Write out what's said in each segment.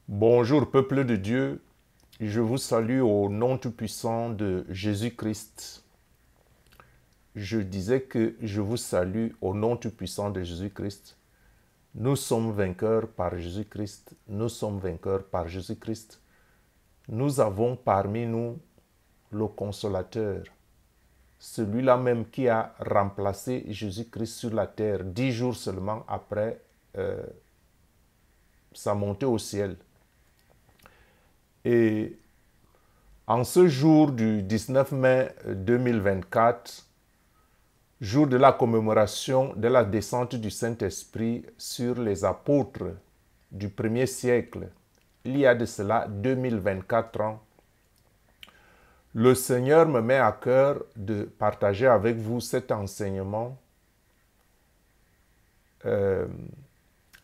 Bonjour peuple de Dieu, je vous salue au nom tout-puissant de Jésus-Christ. Je disais que je vous salue au nom tout-puissant de Jésus-Christ. Nous sommes vainqueurs par Jésus-Christ. Nous sommes vainqueurs par Jésus-Christ. Nous avons parmi nous le consolateur, celui-là même qui a remplacé Jésus-Christ sur la terre 10 jours seulement après sa montée au ciel. Et en ce jour du 19 mai 2024, jour de la commémoration de la descente du Saint-Esprit sur les apôtres du premier siècle, il y a de cela 2024 ans, le Seigneur me met à cœur de partager avec vous cet enseignement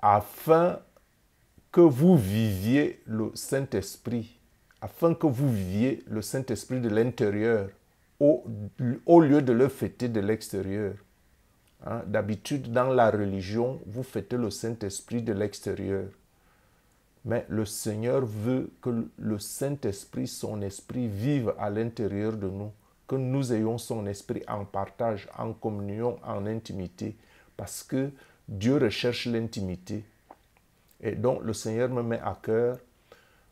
afin que vous viviez le Saint-Esprit, afin que vous viviez le Saint-Esprit de l'intérieur, au lieu de le fêter de l'extérieur. Hein? D'habitude, dans la religion, vous fêtez le Saint-Esprit de l'extérieur. Mais le Seigneur veut que le Saint-Esprit, son esprit, vive à l'intérieur de nous, que nous ayons son esprit en partage, en communion, en intimité, parce que Dieu recherche l'intimité. Et donc, le Seigneur me met à cœur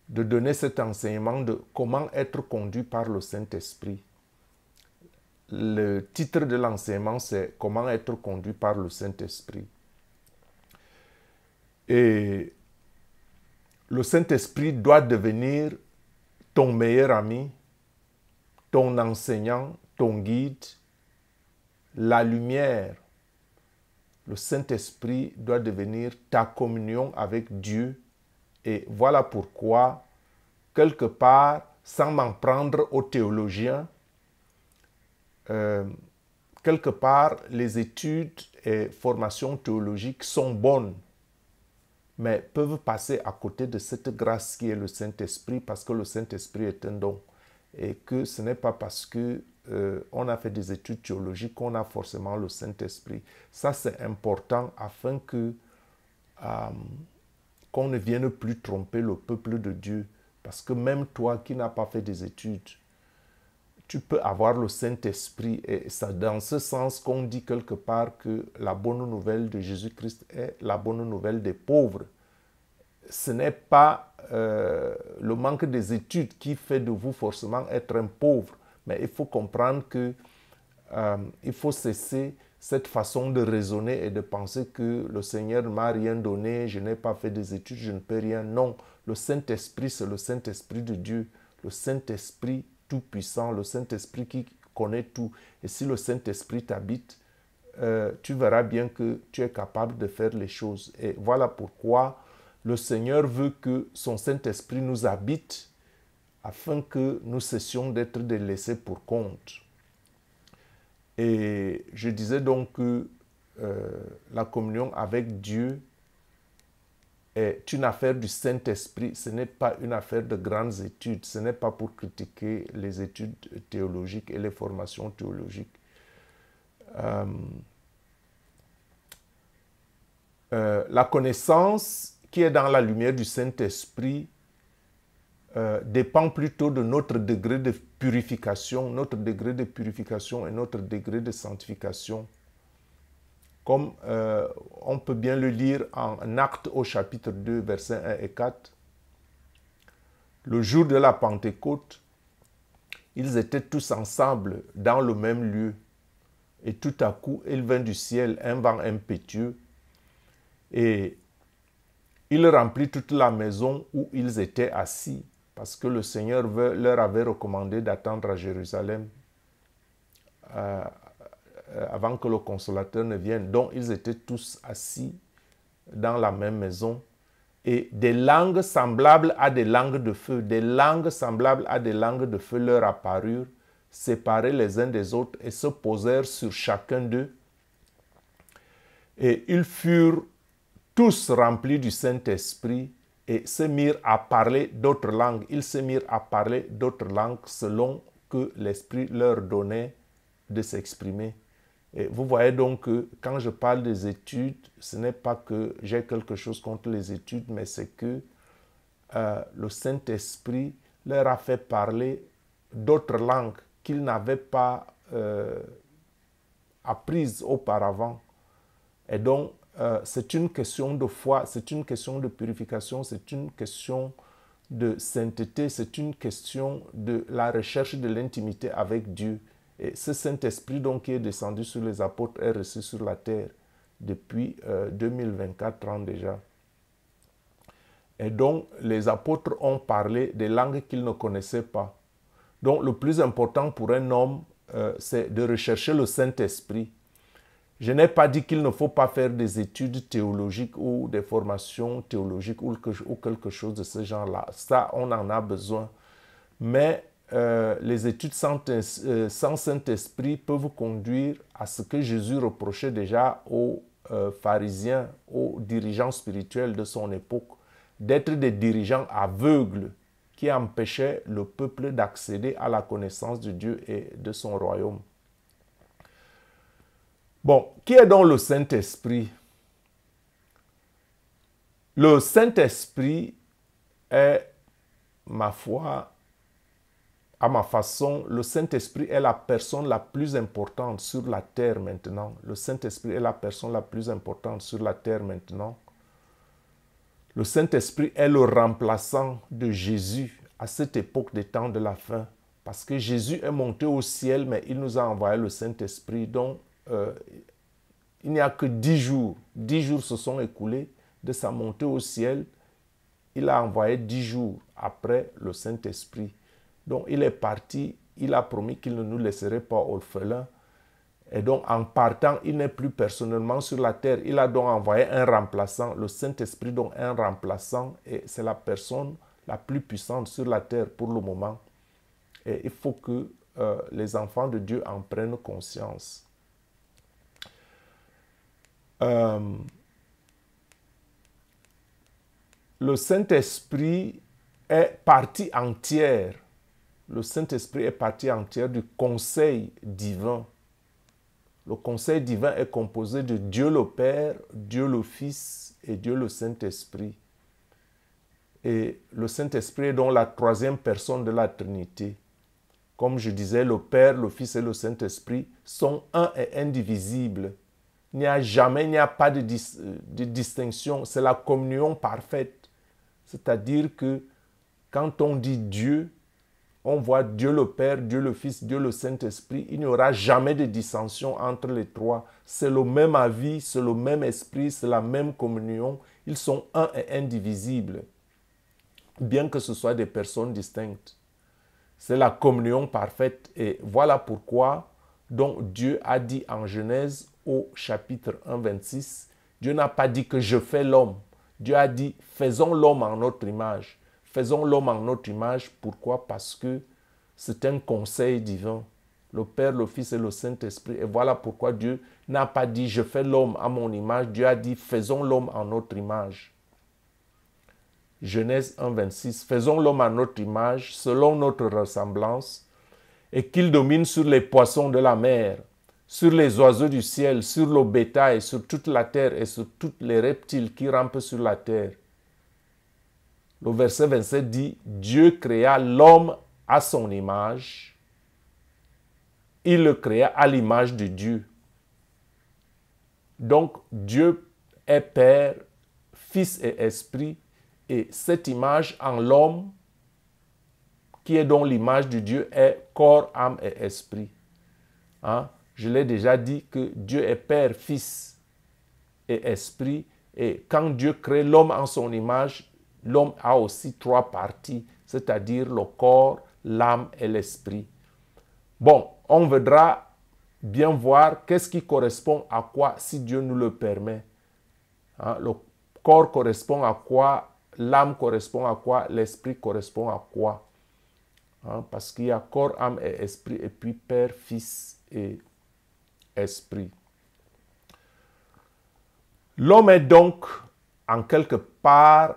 de donner cet enseignement de comment être conduit par le Saint-Esprit. Le titre de l'enseignement, c'est « Comment être conduit par le Saint-Esprit ». Et le Saint-Esprit doit devenir ton meilleur ami, ton enseignant, ton guide, la lumière. Le Saint-Esprit doit devenir ta communion avec Dieu. Et voilà pourquoi, quelque part, sans m'en prendre aux théologiens, quelque part, les études et formations théologiques sont bonnes, mais peuvent passer à côté de cette grâce qui est le Saint-Esprit, parce que le Saint-Esprit est un don. Et que ce n'est pas parce que on a fait des études théologiques qu'on a forcément le Saint-Esprit. Ça, c'est important afin que qu'on ne vienne plus tromper le peuple de Dieu. Parce que même toi qui n'as pas fait des études, tu peux avoir le Saint-Esprit. Et c'est dans ce sens qu'on dit quelque part que la bonne nouvelle de Jésus-Christ est la bonne nouvelle des pauvres. Ce n'est pas le manque des études qui fait de vous forcément être un pauvre. Mais il faut comprendre que il faut cesser cette façon de raisonner et de penser que le Seigneur ne m'a rien donné, je n'ai pas fait des études, je ne peux rien. Non, le Saint-Esprit, c'est le Saint-Esprit de Dieu, le Saint-Esprit tout-puissant, le Saint-Esprit qui connaît tout. Et si le Saint-Esprit t'habite, tu verras bien que tu es capable de faire les choses. Et voilà pourquoi le Seigneur veut que son Saint-Esprit nous habite afin que nous cessions d'être des laissés pour compte. Et je disais donc que la communion avec Dieu est une affaire du Saint-Esprit. Ce n'est pas une affaire de grandes études. Ce n'est pas pour critiquer les études théologiques et les formations théologiques. La connaissance qui est dans la lumière du Saint-Esprit dépend plutôt de notre degré de purification, et notre degré de sanctification. Comme on peut bien le lire en Actes au chapitre 2, versets 1 et 4. Le jour de la Pentecôte, ils étaient tous ensemble dans le même lieu. Et tout à coup, il vint du ciel un vent impétueux et il remplit toute la maison où ils étaient assis, parce que le Seigneur leur avait recommandé d'attendre à Jérusalem avant que le Consolateur ne vienne. Donc, ils étaient tous assis dans la même maison. Et des langues semblables à des langues de feu, leur apparurent, séparés les uns des autres, et se posèrent sur chacun d'eux. Et ils furent tous remplis du Saint-Esprit et se mirent à parler d'autres langues. Ils se mirent à parler d'autres langues selon que l'Esprit leur donnait de s'exprimer. Et vous voyez donc que quand je parle des études, ce n'est pas que j'ai quelque chose contre les études, mais c'est que le Saint-Esprit leur a fait parler d'autres langues qu'ils n'avaient pas apprises auparavant. Et donc, c'est une question de foi, c'est une question de purification, c'est une question de sainteté, c'est une question de la recherche de l'intimité avec Dieu. Et ce Saint-Esprit donc qui est descendu sur les apôtres est resté sur la terre depuis 2024 ans déjà. Et donc, les apôtres ont parlé des langues qu'ils ne connaissaient pas. Donc, le plus important pour un homme, c'est de rechercher le Saint-Esprit. Je n'ai pas dit qu'il ne faut pas faire des études théologiques ou des formations théologiques ou quelque chose de ce genre-là. Ça, on en a besoin. Mais les études sans Saint-Esprit peuvent conduire à ce que Jésus reprochait déjà aux pharisiens, aux dirigeants spirituels de son époque, d'être des dirigeants aveugles qui empêchaient le peuple d'accéder à la connaissance de Dieu et de son royaume. Bon, qui est donc le Saint-Esprit? Le Saint-Esprit est, ma foi, à ma façon, le Saint-Esprit est la personne la plus importante sur la terre maintenant. Le Saint-Esprit est la personne la plus importante sur la terre maintenant. Le Saint-Esprit est le remplaçant de Jésus à cette époque des temps de la fin. Parce que Jésus est monté au ciel, mais il nous a envoyé le Saint-Esprit. Donc, il n'y a que 10 jours. 10 jours se sont écoulés de sa montée au ciel. Il a envoyé 10 jours après le Saint-Esprit. Donc, il est parti. Il a promis qu'il ne nous laisserait pas orphelins. Et donc, en partant, il n'est plus personnellement sur la terre. Il a donc envoyé un remplaçant, le Saint-Esprit, donc un remplaçant. Et c'est la personne la plus puissante sur la terre pour le moment. Et il faut que les enfants de Dieu en prennent conscience. Le Saint-Esprit est partie entière. Le Saint-Esprit est partie entière du conseil divin. Le conseil divin est composé de Dieu le Père, Dieu le Fils et Dieu le Saint-Esprit. Et le Saint-Esprit est donc la troisième personne de la Trinité. Comme je disais, le Père, le Fils et le Saint-Esprit sont un et indivisibles. Il n'y a pas de distinction. C'est la communion parfaite. C'est-à-dire que quand on dit Dieu, on voit Dieu le Père, Dieu le Fils, Dieu le Saint-Esprit. Il n'y aura jamais de dissension entre les trois. C'est le même avis, c'est le même esprit, c'est la même communion. Ils sont un et indivisibles, bien que ce soit des personnes distinctes. C'est la communion parfaite. Et voilà pourquoi donc Dieu a dit en Genèse au chapitre 1, 26, Dieu n'a pas dit que je fais l'homme. Dieu a dit, faisons l'homme en notre image. Faisons l'homme en notre image. Pourquoi? Parce que c'est un conseil divin. Le Père, le Fils et le Saint-Esprit. Et voilà pourquoi Dieu n'a pas dit, je fais l'homme à mon image. Dieu a dit, faisons l'homme en notre image. Genèse 1, 26. Faisons l'homme à notre image, selon notre ressemblance, et qu'il domine sur les poissons de la mer, sur les oiseaux du ciel, sur le bétail, sur toute la terre et sur tous les reptiles qui rampent sur la terre. Le verset 27 dit, Dieu créa l'homme à son image. Il le créa à l'image de Dieu. Donc, Dieu est Père, Fils et Esprit. Et cette image en l'homme, qui est donc l'image de Dieu, est corps, âme et esprit. Hein? Je l'ai déjà dit que Dieu est Père, Fils et Esprit. Et quand Dieu crée l'homme en son image, l'homme a aussi trois parties, c'est-à-dire le corps, l'âme et l'esprit. Bon, on voudra bien voir qu'est-ce qui correspond à quoi si Dieu nous le permet. Hein? Le corps correspond à quoi? L'âme correspond à quoi? L'esprit correspond à quoi? Hein? Parce qu'il y a corps, âme et esprit, et puis Père, Fils et Esprit. L'homme est donc quelque part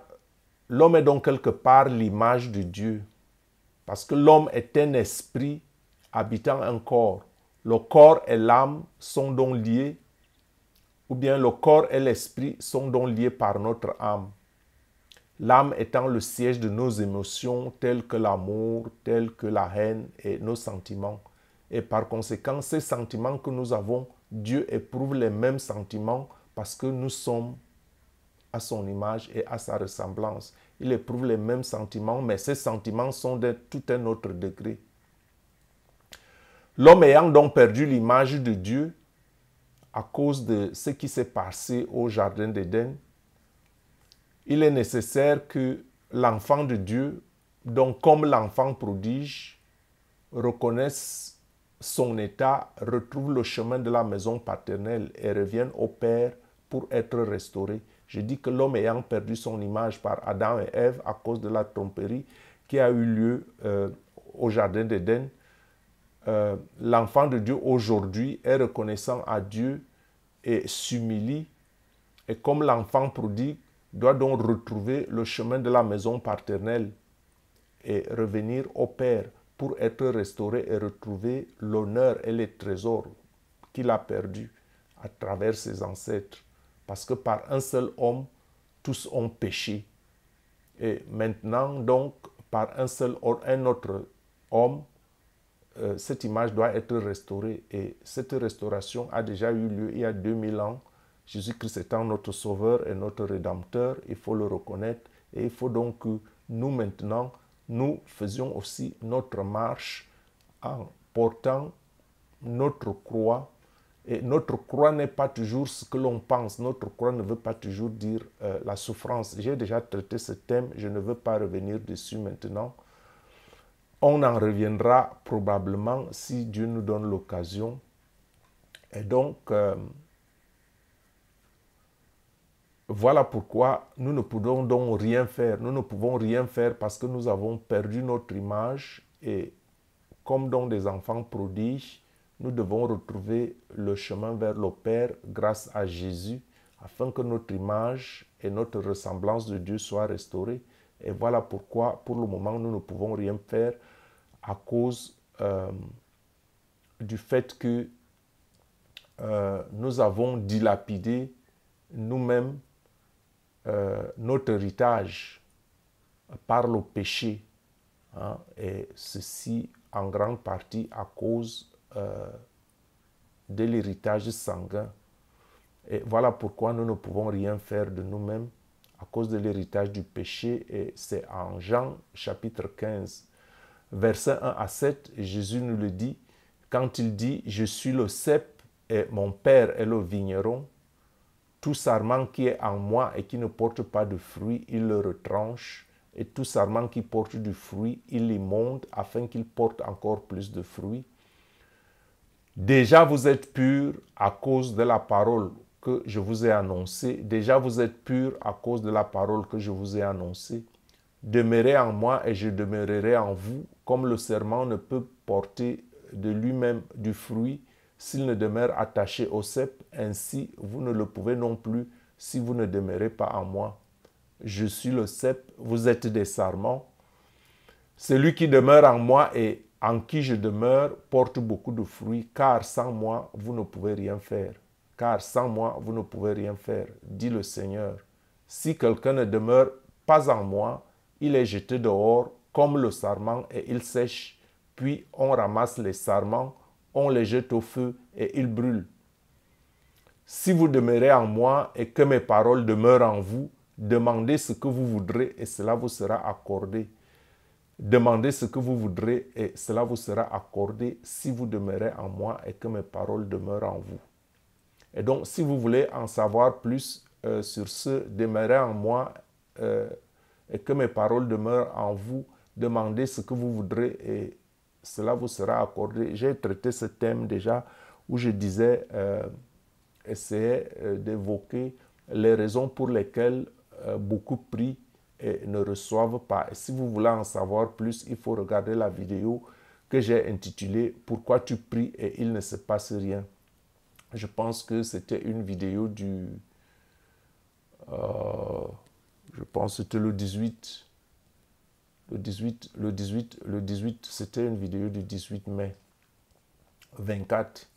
l'image de Dieu. Parce que l'homme est un esprit habitant un corps. Le corps et l'âme sont donc liés, ou bien le corps et l'esprit sont donc liés par notre âme. L'âme étant le siège de nos émotions telles que l'amour, telles que la haine et nos sentiments. Et par conséquent, ces sentiments que nous avons, Dieu éprouve les mêmes sentiments parce que nous sommes à son image et à sa ressemblance. Il éprouve les mêmes sentiments, mais ces sentiments sont de tout un autre degré. L'homme ayant donc perdu l'image de Dieu à cause de ce qui s'est passé au jardin d'Éden, il est nécessaire que l'enfant de Dieu, donc comme l'enfant prodige, reconnaisse son état, retrouve le chemin de la maison paternelle et revienne au Père pour être restauré. Je dis que l'homme ayant perdu son image par Adam et Ève à cause de la tromperie qui a eu lieu au jardin d'Éden, l'enfant de Dieu aujourd'hui est reconnaissant à Dieu et s'humilie. Et comme l'enfant prodigue, doit donc retrouver le chemin de la maison paternelle et revenir au Père pour être restauré et retrouver l'honneur et les trésors qu'il a perdus à travers ses ancêtres. Parce que par un seul homme, tous ont péché. Et maintenant, donc, par un autre homme, cette image doit être restaurée. Et cette restauration a déjà eu lieu il y a 2000 ans. Jésus-Christ étant notre Sauveur et notre Rédempteur, il faut le reconnaître. Et il faut donc que nous, maintenant, nous faisions aussi notre marche en portant notre croix. Et notre croix n'est pas toujours ce que l'on pense. Notre croix ne veut pas toujours dire la souffrance. J'ai déjà traité ce thème, je ne veux pas revenir dessus maintenant. On en reviendra probablement si Dieu nous donne l'occasion. Et donc, voilà pourquoi nous ne pouvons donc rien faire. Nous ne pouvons rien faire parce que nous avons perdu notre image et comme donc des enfants prodiges, nous devons retrouver le chemin vers le Père grâce à Jésus afin que notre image et notre ressemblance de Dieu soient restaurées. Et voilà pourquoi, pour le moment, nous ne pouvons rien faire à cause du fait que nous avons dilapidé nous-mêmes notre héritage par le péché. Hein, et ceci en grande partie à cause de l'héritage sanguin. Et voilà pourquoi nous ne pouvons rien faire de nous-mêmes à cause de l'héritage du péché. Et c'est en Jean chapitre 15, versets 1 à 7, Jésus nous le dit, quand il dit « Je suis le cep et mon Père est le vigneron », tout sarment qui est en moi et qui ne porte pas de fruit, il le retranche. Et tout sarment qui porte du fruit, il l'émonde afin qu'il porte encore plus de fruits. Déjà vous êtes purs à cause de la parole que je vous ai annoncée. Déjà vous êtes purs à cause de la parole que je vous ai annoncée. Demeurez en moi et je demeurerai en vous, comme le serment ne peut porter de lui-même du fruit s'il ne demeure attaché au cep, ainsi vous ne le pouvez non plus si vous ne demeurez pas en moi. Je suis le cep, vous êtes des sarments. Celui qui demeure en moi et en qui je demeure porte beaucoup de fruits, car sans moi, vous ne pouvez rien faire. Car sans moi, vous ne pouvez rien faire, dit le Seigneur. Si quelqu'un ne demeure pas en moi, il est jeté dehors comme le sarment et il sèche. Puis on ramasse les sarments, on les jette au feu et ils brûlent. Si vous demeurez en moi et que mes paroles demeurent en vous, demandez ce que vous voudrez et cela vous sera accordé. Demandez ce que vous voudrez et cela vous sera accordé si vous demeurez en moi et que mes paroles demeurent en vous. Et donc, si vous voulez en savoir plus sur ce, demeurez en moi et que mes paroles demeurent en vous, demandez ce que vous voudrez et cela vous sera accordé. J'ai traité ce thème déjà où je disais, essayais d'évoquer les raisons pour lesquelles beaucoup prient et ne reçoivent pas. Et si vous voulez en savoir plus, il faut regarder la vidéo que j'ai intitulée « Pourquoi tu pries et il ne se passe rien ». Je pense que c'était une vidéo du... je pense que c'était le 18. Le 18, c'était une vidéo du 18 mai 24.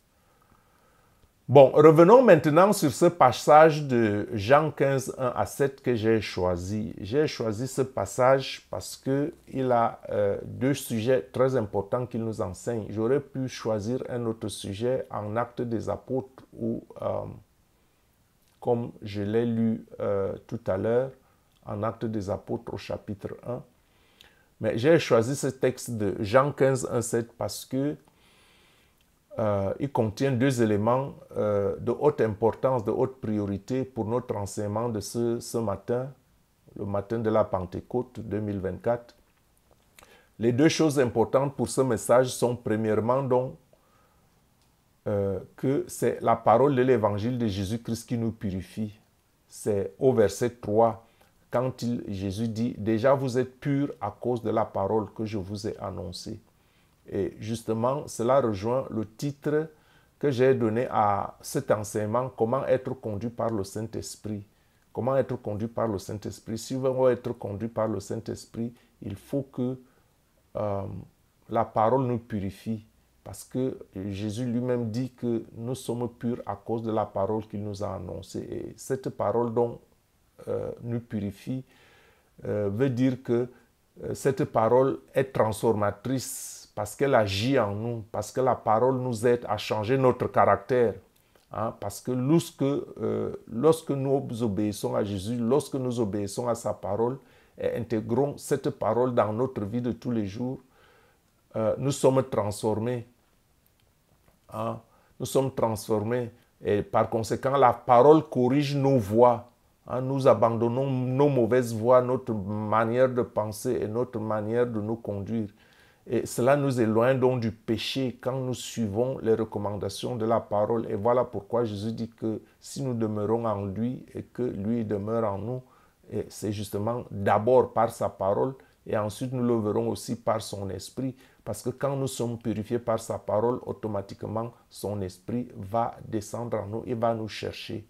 Bon, revenons maintenant sur ce passage de Jean 15, 1 à 7 que j'ai choisi. J'ai choisi ce passage parce qu'il a deux sujets très importants qu'il nous enseigne. J'aurais pu choisir un autre sujet en Actes des Apôtres ou, comme je l'ai lu tout à l'heure, en Actes des Apôtres au chapitre 1. Mais j'ai choisi ce texte de Jean 15, 1, 7 parce que il contient deux éléments de haute importance, de haute priorité pour notre enseignement de ce matin, le matin de la Pentecôte 2024. Les deux choses importantes pour ce message sont premièrement donc que c'est la parole de l'évangile de Jésus-Christ qui nous purifie. C'est au verset 3, quand Jésus dit « Déjà vous êtes purs à cause de la parole que je vous ai annoncée ». Et justement, cela rejoint le titre que j'ai donné à cet enseignement, comment être conduit par le Saint-Esprit. Comment être conduit par le Saint-Esprit. Si on veut être conduit par le Saint-Esprit, il faut que la parole nous purifie. Parce que Jésus lui-même dit que nous sommes purs à cause de la parole qu'il nous a annoncée. Et cette parole dont nous purifie veut dire que cette parole est transformatrice parce qu'elle agit en nous, parce que la parole nous aide à changer notre caractère. Hein, parce que lorsque nous obéissons à Jésus, lorsque nous obéissons à sa parole et intégrons cette parole dans notre vie de tous les jours, nous sommes transformés. Hein, nous sommes transformés et par conséquent, la parole corrige nos voies. Hein, nous abandonnons nos mauvaises voies, notre manière de penser et notre manière de nous conduire. Et cela nous éloigne donc du péché quand nous suivons les recommandations de la parole. Et voilà pourquoi Jésus dit que si nous demeurons en lui et que lui demeure en nous, c'est justement d'abord par sa parole et ensuite nous le verrons aussi par son esprit. Parce que quand nous sommes purifiés par sa parole, automatiquement son esprit va descendre en nous et va nous chercher.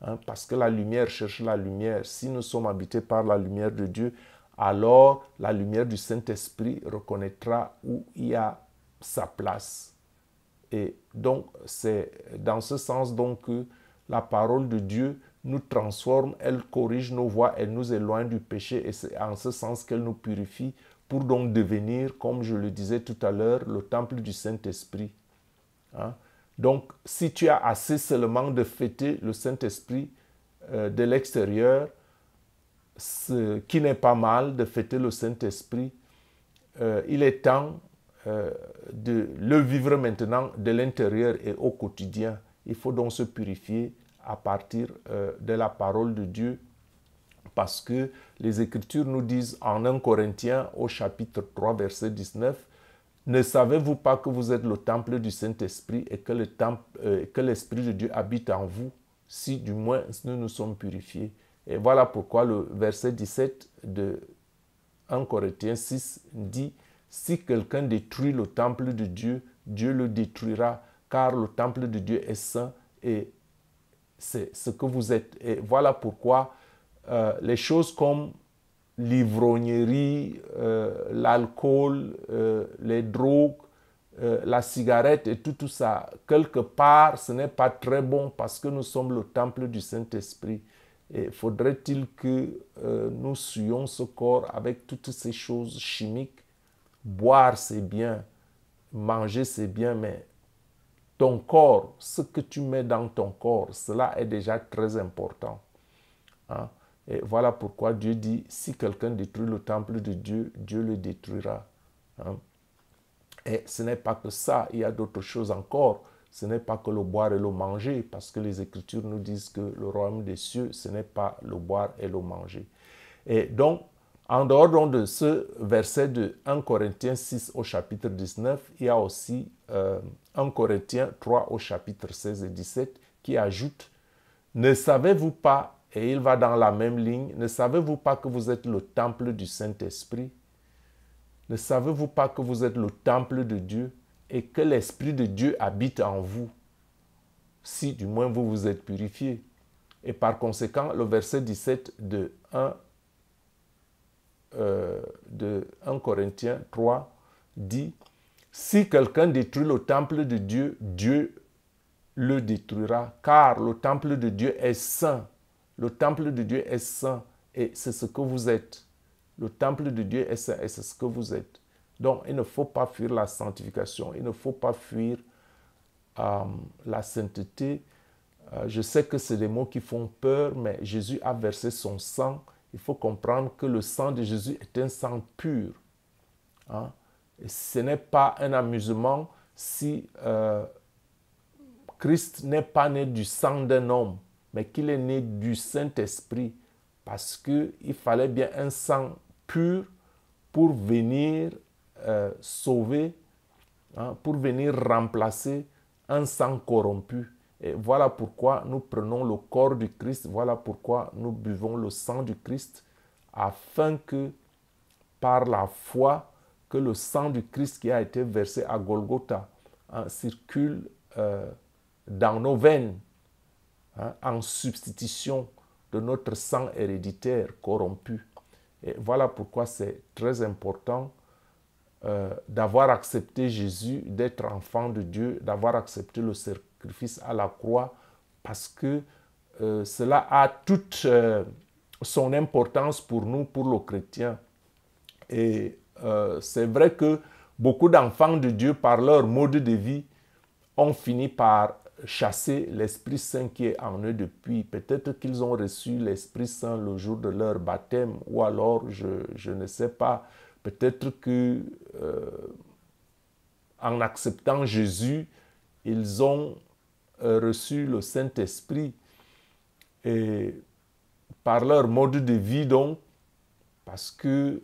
Hein, parce que la lumière cherche la lumière. Si nous sommes habités par la lumière de Dieu, alors la lumière du Saint-Esprit reconnaîtra où il y a sa place. Et donc, c'est dans ce sens donc que la parole de Dieu nous transforme, elle corrige nos voies, elle nous éloigne du péché et c'est en ce sens qu'elle nous purifie pour donc devenir, comme je le disais tout à l'heure, le temple du Saint-Esprit. Hein? Donc, si tu as assez seulement de fêter le Saint-Esprit de l'extérieur, ce qui n'est pas mal de fêter le Saint-Esprit, il est temps de le vivre maintenant de l'intérieur et au quotidien. Il faut donc se purifier à partir de la parole de Dieu parce que les Écritures nous disent en 1 Corinthiens au chapitre 3 verset 19 « Ne savez-vous pas que vous êtes le temple du Saint-Esprit et que l'Esprit de Dieu habite en vous, si du moins nous nous sommes purifiés ?» Et voilà pourquoi le verset 17 de 1 Corinthiens 6 dit « Si quelqu'un détruit le temple de Dieu, Dieu le détruira, car le temple de Dieu est saint et c'est ce que vous êtes. » Et voilà pourquoi les choses comme l'ivrognerie, l'alcool, les drogues, la cigarette et tout ça, quelque part, ce n'est pas très bon parce que nous sommes le temple du Saint-Esprit. Et faudrait-il que nous suions ce corps avec toutes ces choses chimiques? Boire, c'est bien. Manger, c'est bien, mais ton corps, ce que tu mets dans ton corps, cela est déjà très important. Hein? Et voilà pourquoi Dieu dit, si quelqu'un détruit le temple de Dieu, Dieu le détruira. Hein? Et ce n'est pas que ça, il y a d'autres choses encore. Ce n'est pas que le boire et le manger, parce que les Écritures nous disent que le royaume des cieux, ce n'est pas le boire et le manger. Et donc, en dehors donc de ce verset de 1 Corinthiens 6 au chapitre 19, il y a aussi 1 Corinthiens 3 au chapitre 16 et 17 qui ajoute « Ne savez-vous pas, et il va dans la même ligne, ne savez-vous pas que vous êtes le temple du Saint-Esprit? Ne savez-vous pas que vous êtes le temple de Dieu et que l'Esprit de Dieu habite en vous, si du moins vous vous êtes purifiés? » Et par conséquent, le verset 17 de 1 Corinthiens 3 dit « Si quelqu'un détruit le temple de Dieu, Dieu le détruira, car le temple de Dieu est saint. Le temple de Dieu est saint et c'est ce que vous êtes. Le temple de Dieu est saint et c'est ce que vous êtes. Donc, il ne faut pas fuir la sanctification, il ne faut pas fuir la sainteté. Je sais que c'est des mots qui font peur, mais Jésus a versé son sang. Il faut comprendre que le sang de Jésus est un sang pur. Hein? Et ce n'est pas un amusement si Christ n'est pas né du sang d'un homme, mais qu'il est né du Saint-Esprit, parce qu'il fallait bien un sang pur pour venir sauver, hein, pour venir remplacer un sang corrompu. Et voilà pourquoi nous prenons le corps du Christ, voilà pourquoi nous buvons le sang du Christ, afin que par la foi, que le sang du Christ qui a été versé à Golgotha hein, circule dans nos veines, hein, en substitution de notre sang héréditaire corrompu. Et voilà pourquoi c'est très important d'avoir accepté Jésus, d'être enfant de Dieu, d'avoir accepté le sacrifice à la croix, parce que cela a toute son importance pour nous, pour les chrétiens. Et c'est vrai que beaucoup d'enfants de Dieu, par leur mode de vie, ont fini par chasser l'Esprit Saint qui est en eux depuis. Peut-être qu'ils ont reçu l'Esprit Saint le jour de leur baptême, ou alors, je ne sais pas, peut-être que en acceptant Jésus, ils ont reçu le Saint-Esprit. Et par leur mode de vie, donc, parce que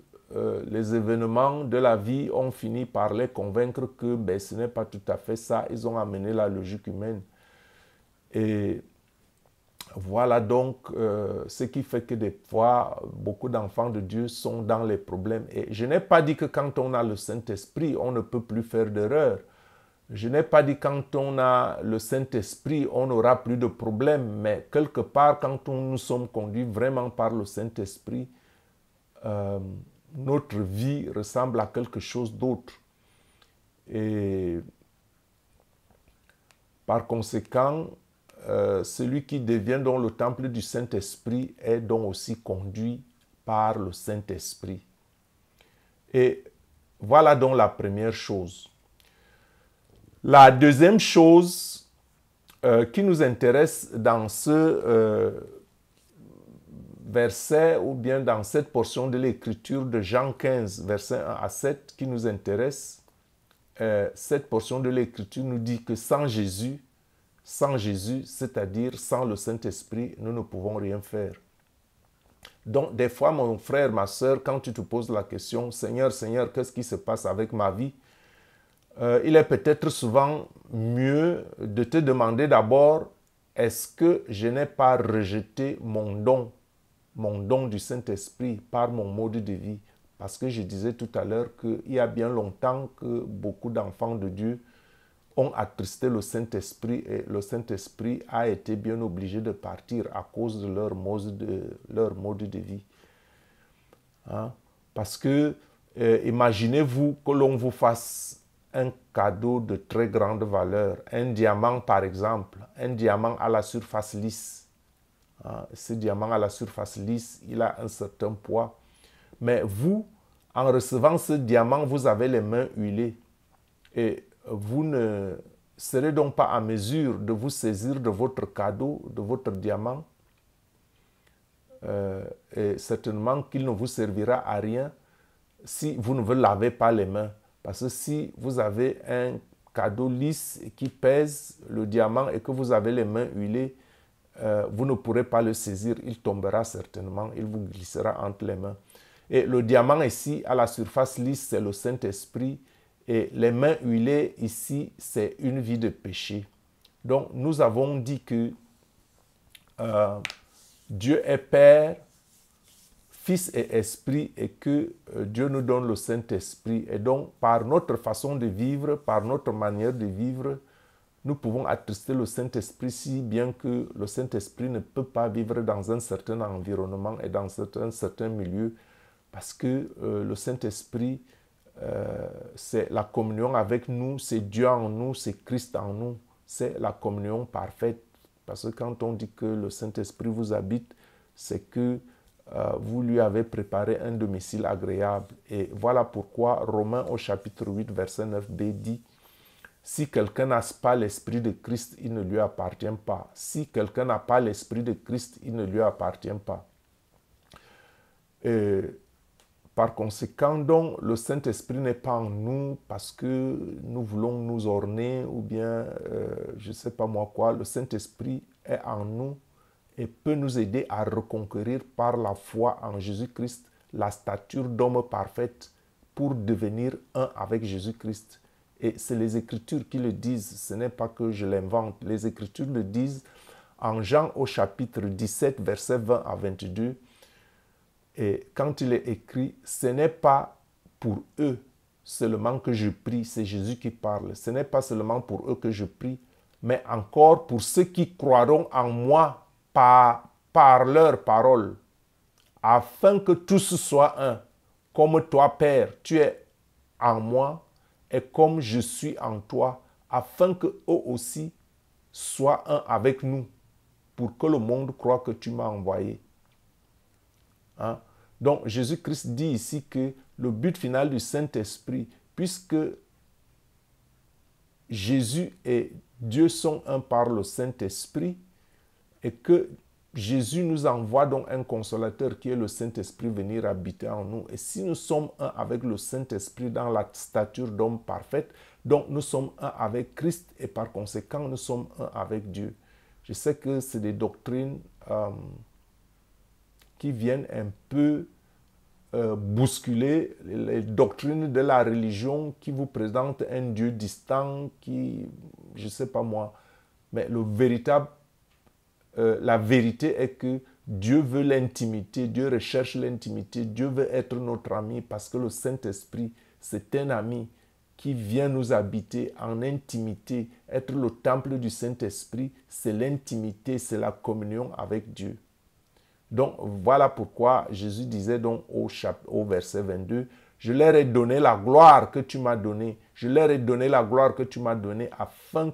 les événements de la vie ont fini par les convaincre que ben, ce n'est pas tout à fait ça. Ils ont amené la logique humaine. Et voilà donc ce qui fait que des fois, beaucoup d'enfants de Dieu sont dans les problèmes. Et je n'ai pas dit que quand on a le Saint-Esprit, on ne peut plus faire d'erreur. Je n'ai pas dit quand on a le Saint-Esprit, on n'aura plus de problèmes. Mais quelque part, quand nous sommes conduits vraiment par le Saint-Esprit, notre vie ressemble à quelque chose d'autre. Et par conséquent, celui qui devient donc le temple du Saint-Esprit est donc aussi conduit par le Saint-Esprit. Et voilà donc la première chose. La deuxième chose qui nous intéresse dans ce verset ou bien dans cette portion de l'Écriture de Jean 15, versets 1 à 7 qui nous intéresse, cette portion de l'Écriture nous dit que sans Jésus, c'est-à-dire sans le Saint-Esprit, nous ne pouvons rien faire. Donc, des fois, mon frère, ma soeur, quand tu te poses la question, Seigneur, Seigneur, qu'est-ce qui se passe avec ma vie? Il est peut-être souvent mieux de te demander d'abord, est-ce que je n'ai pas rejeté mon don du Saint-Esprit par mon mode de vie? Parce que je disais tout à l'heure qu'il y a bien longtemps que beaucoup d'enfants de Dieu ont attristé le Saint-Esprit et le Saint-Esprit a été bien obligé de partir à cause de leur mode de vie. Hein? Parce que imaginez-vous que l'on vous fasse un cadeau de très grande valeur, un diamant par exemple, un diamant à la surface lisse. Hein? Ce diamant à la surface lisse, il a un certain poids. Mais vous, en recevant ce diamant, vous avez les mains huilées. Et vous ne serez donc pas en mesure de vous saisir de votre cadeau, de votre diamant. Et certainement qu'il ne vous servira à rien si vous ne vous lavez pas les mains. Parce que si vous avez un cadeau lisse qui pèse le diamant et que vous avez les mains huilées, vous ne pourrez pas le saisir. Il tombera certainement, il vous glissera entre les mains. Et le diamant ici, à la surface lisse, c'est le Saint-Esprit. Et les mains huilées ici, c'est une vie de péché. Donc, nous avons dit que Dieu est Père, Fils et Esprit, et que Dieu nous donne le Saint-Esprit. Et donc, par notre façon de vivre, par notre manière de vivre, nous pouvons attrister le Saint-Esprit, si bien que le Saint-Esprit ne peut pas vivre dans un certain environnement et dans un certain milieu, parce que le Saint-Esprit, c'est la communion avec nous, c'est Dieu en nous, c'est Christ en nous. c'est la communion parfaite. Parce que quand on dit que le Saint-Esprit vous habite, c'est que vous lui avez préparé un domicile agréable. Et voilà pourquoi Romains au chapitre 8, verset 9b dit « Si quelqu'un n'a pas l'Esprit de Christ, il ne lui appartient pas. Si quelqu'un n'a pas l'Esprit de Christ, il ne lui appartient pas. » Par conséquent, donc, le Saint-Esprit n'est pas en nous parce que nous voulons nous orner ou bien, je ne sais pas moi quoi. Le Saint-Esprit est en nous et peut nous aider à reconquérir par la foi en Jésus-Christ la stature d'homme parfaite pour devenir un avec Jésus-Christ. Et c'est les Écritures qui le disent, ce n'est pas que je l'invente. Les Écritures le disent en Jean au chapitre 17, versets 20 à 22. Et quand il est écrit, ce n'est pas pour eux seulement que je prie, c'est Jésus qui parle. Ce n'est pas seulement pour eux que je prie, mais encore pour ceux qui croiront en moi par leur parole, afin que tous soient un. Comme toi, Père, tu es en moi, et comme je suis en toi, afin que eux aussi soient un avec nous, pour que le monde croie que tu m'as envoyé. Hein? Donc, Jésus-Christ dit ici que le but final du Saint-Esprit, puisque Jésus et Dieu sont un par le Saint-Esprit, et que Jésus nous envoie donc un consolateur qui est le Saint-Esprit venir habiter en nous. Et si nous sommes un avec le Saint-Esprit dans la stature d'homme parfaite, donc nous sommes un avec Christ et par conséquent nous sommes un avec Dieu. Je sais que c'est des doctrines qui viennent un peu bousculer les doctrines de la religion qui vous présentent un Dieu distant, qui, je ne sais pas moi, mais la vérité est que Dieu veut l'intimité, Dieu recherche l'intimité, Dieu veut être notre ami parce que le Saint-Esprit, c'est un ami qui vient nous habiter en intimité. Être le temple du Saint-Esprit, c'est l'intimité, c'est la communion avec Dieu. Donc, voilà pourquoi Jésus disait donc au verset 22, « Je leur ai donné la gloire que tu m'as donnée. Je leur ai donné la gloire que tu m'as donnée afin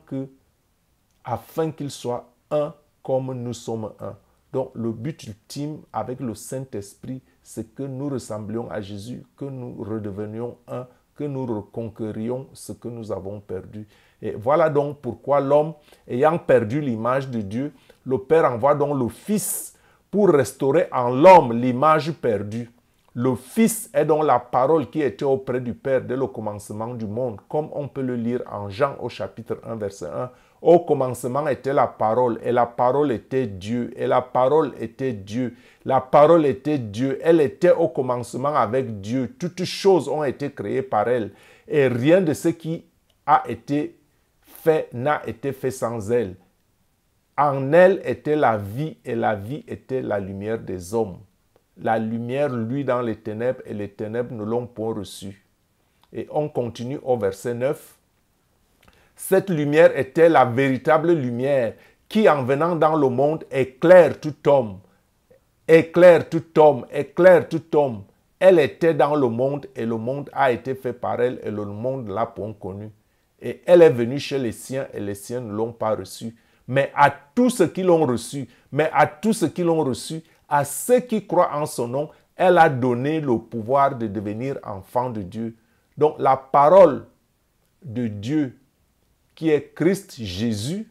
qu'ils soient un comme nous sommes un. » Donc, le but ultime avec le Saint-Esprit, c'est que nous ressemblions à Jésus, que nous redevenions un, que nous reconquérions ce que nous avons perdu. Et voilà donc pourquoi l'homme, ayant perdu l'image de Dieu, le Père envoie donc le Fils pour restaurer en l'homme l'image perdue. Le Fils est donc la parole qui était auprès du Père dès le commencement du monde, comme on peut le lire en Jean au chapitre 1, verset 1. Au commencement était la parole, et la parole était Dieu, et la parole était Dieu. La parole était Dieu, elle était au commencement avec Dieu. Toutes choses ont été créées par elle, et rien de ce qui a été fait n'a été fait sans elle. En elle était la vie, et la vie était la lumière des hommes. La lumière luit dans les ténèbres, et les ténèbres ne l'ont point reçue. Et on continue au verset 9. Cette lumière était la véritable lumière qui, en venant dans le monde, éclaire tout homme. Éclaire tout homme, éclaire tout homme. Elle était dans le monde et le monde a été fait par elle et le monde l'a point connue. Et elle est venue chez les siens et les siens ne l'ont pas reçue. Mais à tous ceux qui l'ont reçue, à ceux qui croient en son nom, elle a donné le pouvoir de devenir enfants de Dieu. Donc la parole de Dieu qui est Christ Jésus,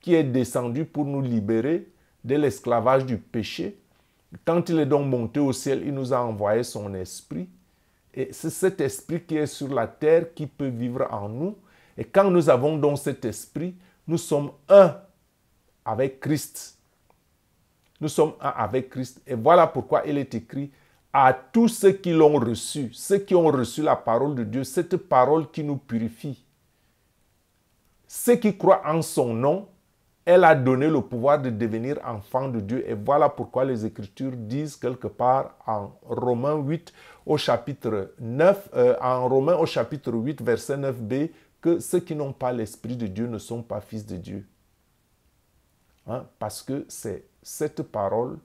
qui est descendu pour nous libérer de l'esclavage du péché. Quand il est donc monté au ciel, il nous a envoyé son esprit. Et c'est cet esprit qui est sur la terre qui peut vivre en nous. Et quand nous avons donc cet esprit, nous sommes un avec Christ. Nous sommes un avec Christ. Et voilà pourquoi il est écrit à tous ceux qui l'ont reçu, ceux qui ont reçu la parole de Dieu, cette parole qui nous purifie. Ceux qui croient en son nom, elle a donné le pouvoir de devenir enfant de Dieu. Et voilà pourquoi les Écritures disent quelque part en Romains 8 au chapitre 9, en Romains au chapitre 8, verset 9b, que ceux qui n'ont pas l'Esprit de Dieu ne sont pas fils de Dieu. Hein? Parce que c'est cette parole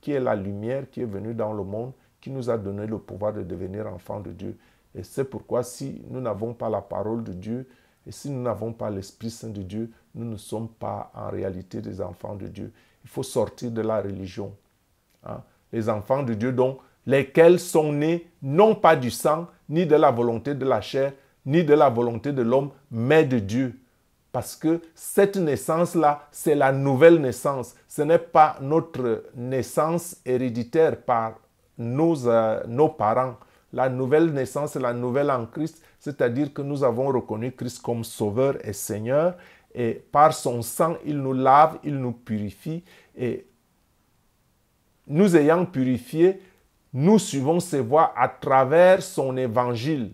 qui est la lumière qui est venue dans le monde qui nous a donné le pouvoir de devenir enfants de Dieu. Et c'est pourquoi si nous n'avons pas la parole de Dieu, Et si nous n'avons pas l'Esprit Saint de Dieu, nous ne sommes pas en réalité des enfants de Dieu. Il faut sortir de la religion. Hein? Les enfants de Dieu, donc, lesquels sont nés non pas du sang, ni de la volonté de la chair, ni de la volonté de l'homme, mais de Dieu. Parce que cette naissance-là, c'est la nouvelle naissance. Ce n'est pas notre naissance héréditaire par nos parents. La nouvelle naissance, c'est la nouvelle en Christ, c'est-à-dire que nous avons reconnu Christ comme Sauveur et Seigneur, et par son sang, il nous lave, il nous purifie, et nous ayant purifiés, nous suivons ses voies à travers son évangile,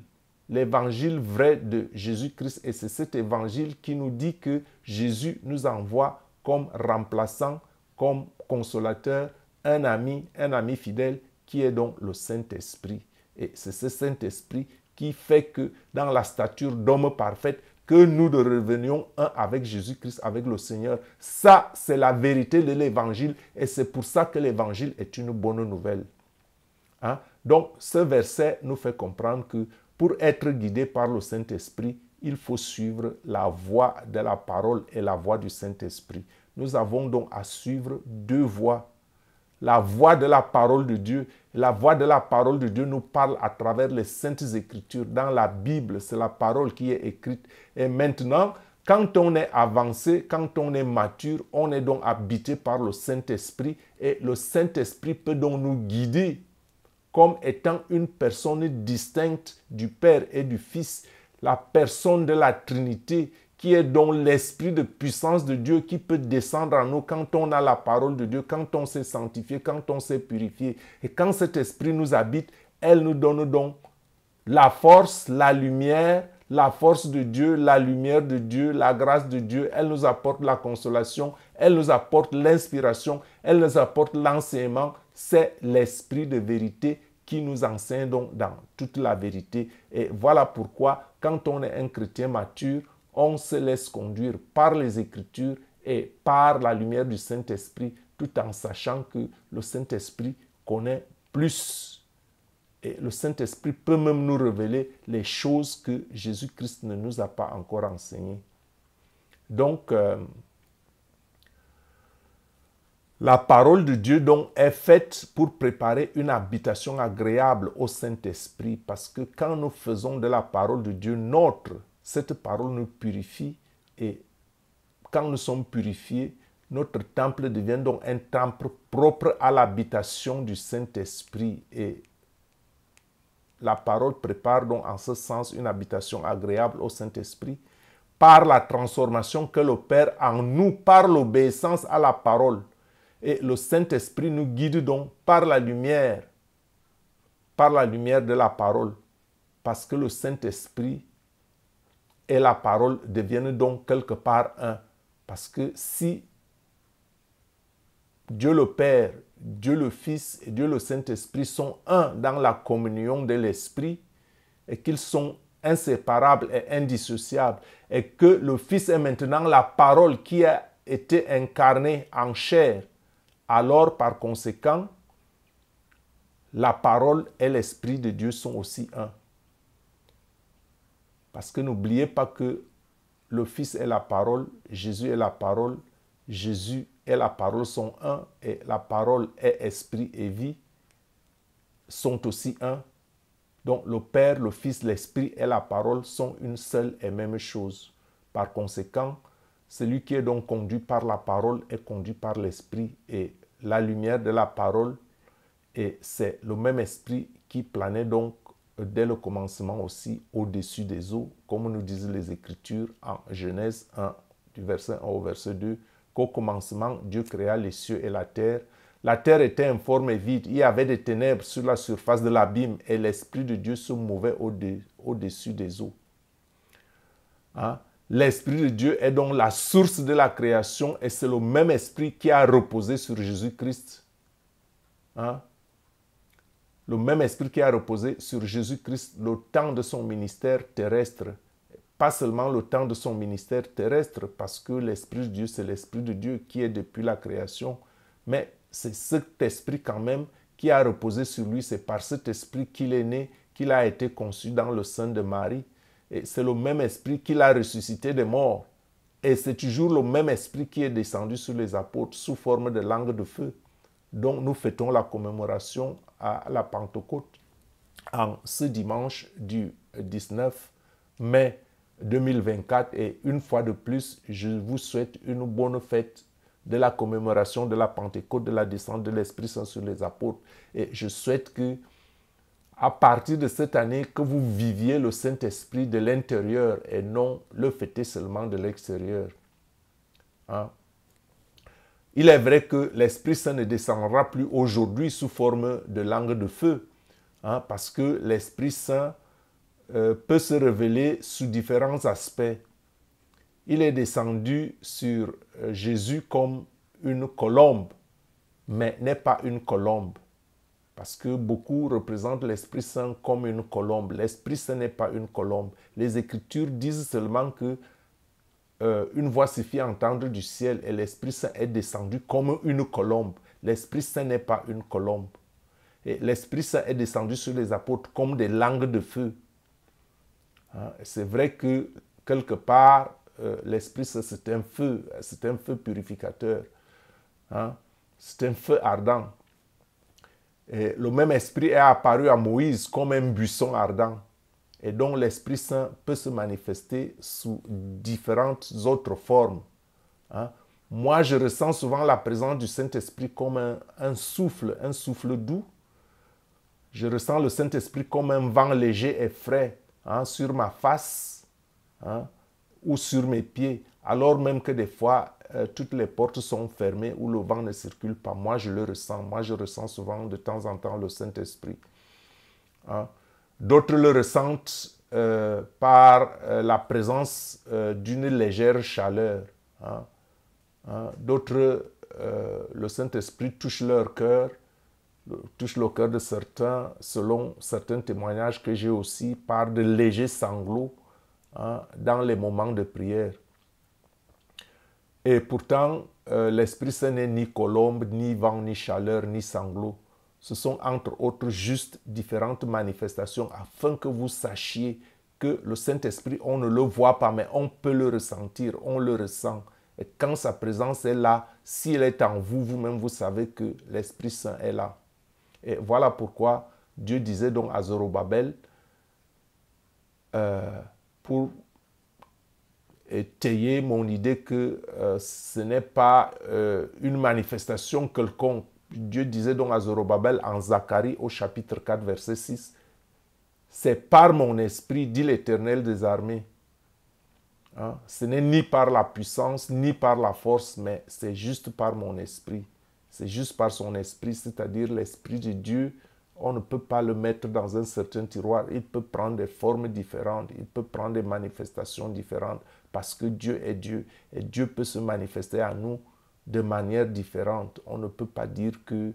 l'évangile vrai de Jésus-Christ. Et c'est cet évangile qui nous dit que Jésus nous envoie comme remplaçant, comme consolateur, un ami fidèle qui est donc le Saint-Esprit. Et c'est ce Saint-Esprit qui fait que dans la stature d'homme parfaite, que nous devenions un avec Jésus-Christ, avec le Seigneur. Ça, c'est la vérité de l'évangile et c'est pour ça que l'évangile est une bonne nouvelle. Hein? Donc, ce verset nous fait comprendre que pour être guidé par le Saint-Esprit, il faut suivre la voie de la parole et la voie du Saint-Esprit. Nous avons donc à suivre deux voies. La voie de la parole de Dieu. La voie de la parole de Dieu nous parle à travers les Saintes Écritures. Dans la Bible, c'est la parole qui est écrite. Et maintenant, quand on est avancé, quand on est mature, on est donc habité par le Saint-Esprit. Et le Saint-Esprit peut donc nous guider comme étant une personne distincte du Père et du Fils, la personne de la Trinité, qui est donc l'esprit de puissance de Dieu qui peut descendre en nous quand on a la parole de Dieu, quand on s'est sanctifié, quand on s'est purifié. Et quand cet esprit nous habite, elle nous donne donc la force, la lumière, la force de Dieu, la lumière de Dieu, la grâce de Dieu. Elle nous apporte la consolation, elle nous apporte l'inspiration, elle nous apporte l'enseignement. C'est l'esprit de vérité qui nous enseigne donc dans toute la vérité. Et voilà pourquoi, quand on est un chrétien mature, on se laisse conduire par les Écritures et par la lumière du Saint-Esprit, tout en sachant que le Saint-Esprit connaît plus. Et le Saint-Esprit peut même nous révéler les choses que Jésus-Christ ne nous a pas encore enseignées. Donc, la parole de Dieu donc est faite pour préparer une habitation agréable au Saint-Esprit, parce que quand nous faisons de la parole de Dieu cette parole nous purifie, et quand nous sommes purifiés, notre temple devient donc un temple propre à l'habitation du Saint-Esprit. Et la parole prépare donc en ce sens une habitation agréable au Saint-Esprit par la transformation qu'elle opère en nous, par l'obéissance à la parole. Et le Saint-Esprit nous guide donc par la lumière de la parole, parce que le Saint-Esprit et la parole deviennent donc quelque part un. Parce que si Dieu le Père, Dieu le Fils et Dieu le Saint-Esprit sont un dans la communion de l'Esprit, et qu'ils sont inséparables et indissociables, et que le Fils est maintenant la parole qui a été incarnée en chair, alors par conséquent, la parole et l'Esprit de Dieu sont aussi un. Parce que n'oubliez pas que le Fils est la parole, Jésus est la parole, Jésus et la parole sont un, et la parole et esprit et vie sont aussi un. Donc le Père, le Fils, l'Esprit et la parole sont une seule et même chose. Par conséquent, celui qui est donc conduit par la parole est conduit par l'Esprit, et la lumière de la parole, et c'est le même Esprit qui planait donc dès le commencement aussi au-dessus des eaux, comme nous disent les Écritures en Genèse 1, du verset 1 au verset 2, qu'au commencement, Dieu créa les cieux et la terre. La terre était informe et vide, il y avait des ténèbres sur la surface de l'abîme, et l'Esprit de Dieu se mouvait au-dessus des eaux. Hein? L'Esprit de Dieu est donc la source de la création, et c'est le même Esprit qui a reposé sur Jésus-Christ. Hein? Le même Esprit qui a reposé sur Jésus-Christ le temps de son ministère terrestre. Pas seulement le temps de son ministère terrestre, parce que l'Esprit de Dieu, c'est l'Esprit de Dieu qui est depuis la création, mais c'est cet Esprit quand même qui a reposé sur lui. C'est par cet Esprit qu'il est né, qu'il a été conçu dans le sein de Marie. Et c'est le même esprit qui l'a ressuscité des morts. Et c'est toujours le même esprit qui est descendu sur les apôtres sous forme de langue de feu. Donc nous fêtons la commémoration à la Pentecôte en ce dimanche du 19 mai 2024. Et une fois de plus, je vous souhaite une bonne fête de la commémoration de la Pentecôte, de la descente de l'Esprit Saint sur les apôtres. Et je souhaite que, à partir de cette année, que vous viviez le Saint-Esprit de l'intérieur et non le fêter seulement de l'extérieur. Hein? Il est vrai que l'Esprit Saint ne descendra plus aujourd'hui sous forme de langue de feu, hein, parce que l'Esprit Saint peut se révéler sous différents aspects. Il est descendu sur Jésus comme une colombe, mais n'est pas une colombe. Parce que beaucoup représentent l'Esprit Saint comme une colombe. L'Esprit Saint n'est pas une colombe. Les Écritures disent seulement que une voix se fit entendre du ciel et l'Esprit Saint est descendu comme une colombe. L'Esprit Saint n'est pas une colombe. Et l'Esprit Saint est descendu sur les apôtres comme des langues de feu. Hein? C'est vrai que quelque part, l'Esprit Saint, c'est un feu purificateur. Hein? C'est un feu ardent. Et le même esprit est apparu à Moïse comme un buisson ardent. Et donc l'Esprit Saint peut se manifester sous différentes autres formes. Hein? Moi, je ressens souvent la présence du Saint-Esprit comme un souffle doux. Je ressens le Saint-Esprit comme un vent léger et frais, hein, sur ma face, hein, ou sur mes pieds, alors même que des fois, toutes les portes sont fermées ou le vent ne circule pas. Moi, je le ressens. Moi, je ressens souvent de temps en temps le Saint-Esprit. Hein. D'autres le ressentent par la présence d'une légère chaleur. Hein. Hein. D'autres, le Saint-Esprit touche leur cœur, touche le cœur de certains, selon certains témoignages que j'ai aussi, par de légers sanglots, hein, dans les moments de prière. Et pourtant, l'Esprit Saint n'est ni colombe, ni vent, ni chaleur, ni sanglot. Ce sont entre autres juste différentes manifestations afin que vous sachiez que le Saint-Esprit, on ne le voit pas, mais on peut le ressentir, on le ressent. Et quand sa présence est là, s'il est en vous, vous-même, vous savez que l'Esprit Saint est là. Et voilà pourquoi Dieu disait donc à Zorobabel, pour étayer mon idée que ce n'est pas une manifestation quelconque. Dieu disait donc à Zorobabel en Zacharie au chapitre 4, verset 6, « C'est par mon esprit, dit l'Éternel des armées. » Hein? Ce n'est ni par la puissance, ni par la force, mais c'est juste par mon esprit. C'est juste par son esprit, c'est-à-dire l'esprit de Dieu. On ne peut pas le mettre dans un certain tiroir. Il peut prendre des formes différentes. Il peut prendre des manifestations différentes parce que Dieu est Dieu. Et Dieu peut se manifester à nous de manière différente. On ne peut pas dire que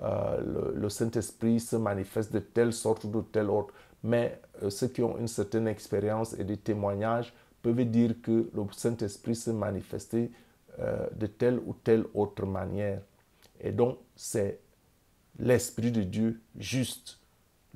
le Saint-Esprit se manifeste de telle sorte ou de telle autre. Mais ceux qui ont une certaine expérience et des témoignages peuvent dire que le Saint-Esprit se manifestait de telle ou telle autre manière. Et donc, c'est l'Esprit de Dieu juste,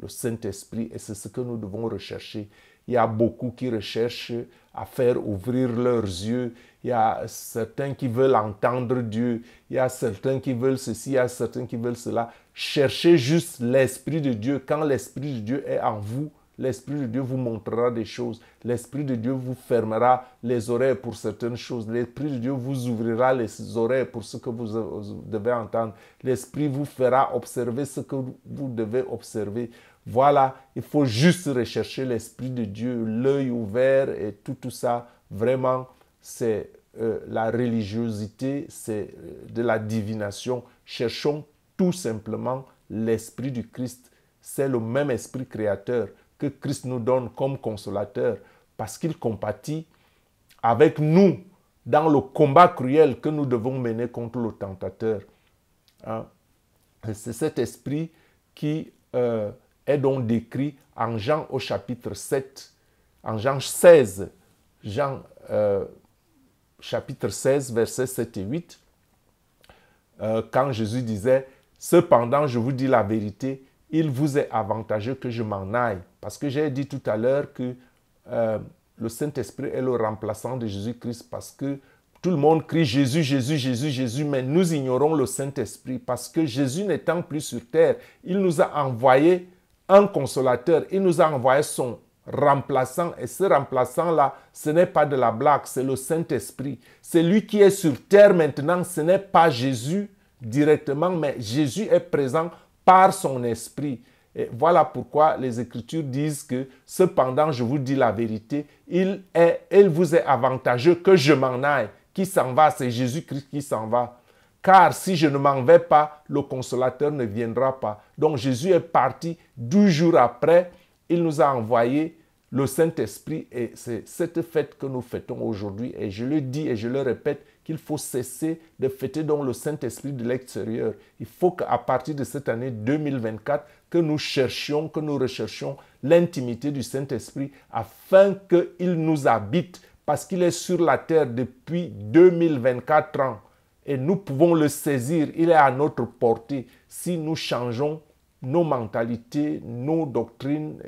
le Saint-Esprit, et c'est ce que nous devons rechercher. Il y a beaucoup qui recherchent à faire ouvrir leurs yeux. Il y a certains qui veulent entendre Dieu. Il y a certains qui veulent ceci, il y a certains qui veulent cela. Cherchez juste l'Esprit de Dieu. Quand l'Esprit de Dieu est en vous, l'Esprit de Dieu vous montrera des choses. L'Esprit de Dieu vous fermera les oreilles pour certaines choses. L'Esprit de Dieu vous ouvrira les oreilles pour ce que vous devez entendre. L'Esprit vous fera observer ce que vous devez observer. Voilà, il faut juste rechercher l'Esprit de Dieu, l'œil ouvert et tout ça. Vraiment, c'est la religiosité, c'est de la divination. Cherchons tout simplement l'Esprit du Christ. C'est le même Esprit créateur que Christ nous donne comme consolateur parce qu'il compatit avec nous dans le combat cruel que nous devons mener contre le tentateur. Hein? C'est cet esprit qui est donc décrit en Jean au chapitre 7, en Jean 16, chapitre 16, versets 7 et 8, quand Jésus disait « Cependant, je vous dis la vérité, il vous est avantageux que je m'en aille. » Parce que j'ai dit tout à l'heure que le Saint-Esprit est le remplaçant de Jésus-Christ parce que tout le monde crie Jésus, Jésus, Jésus, Jésus, mais nous ignorons le Saint-Esprit parce que Jésus n'étant plus sur terre, il nous a envoyé un consolateur, il nous a envoyé son remplaçant et ce remplaçant-là, ce n'est pas de la blague, c'est le Saint-Esprit. C'est lui qui est sur terre maintenant, ce n'est pas Jésus directement, mais Jésus est présent par son esprit. Et voilà pourquoi les Écritures disent que cependant, je vous dis la vérité, il vous est avantageux que je m'en aille. Qui s'en va? C'est Jésus-Christ qui s'en va. Car si je ne m'en vais pas, le consolateur ne viendra pas. Donc Jésus est parti 12 jours après, il nous a envoyé le Saint-Esprit et c'est cette fête que nous fêtons aujourd'hui. Et je le dis et je le répète, qu'il faut cesser de fêter donc le Saint-Esprit de l'extérieur. Il faut qu'à partir de cette année 2024, que nous recherchions l'intimité du Saint-Esprit afin qu'il nous habite parce qu'il est sur la terre depuis 2024 ans. Et nous pouvons le saisir, il est à notre portée si nous changeons nos mentalités, nos doctrines,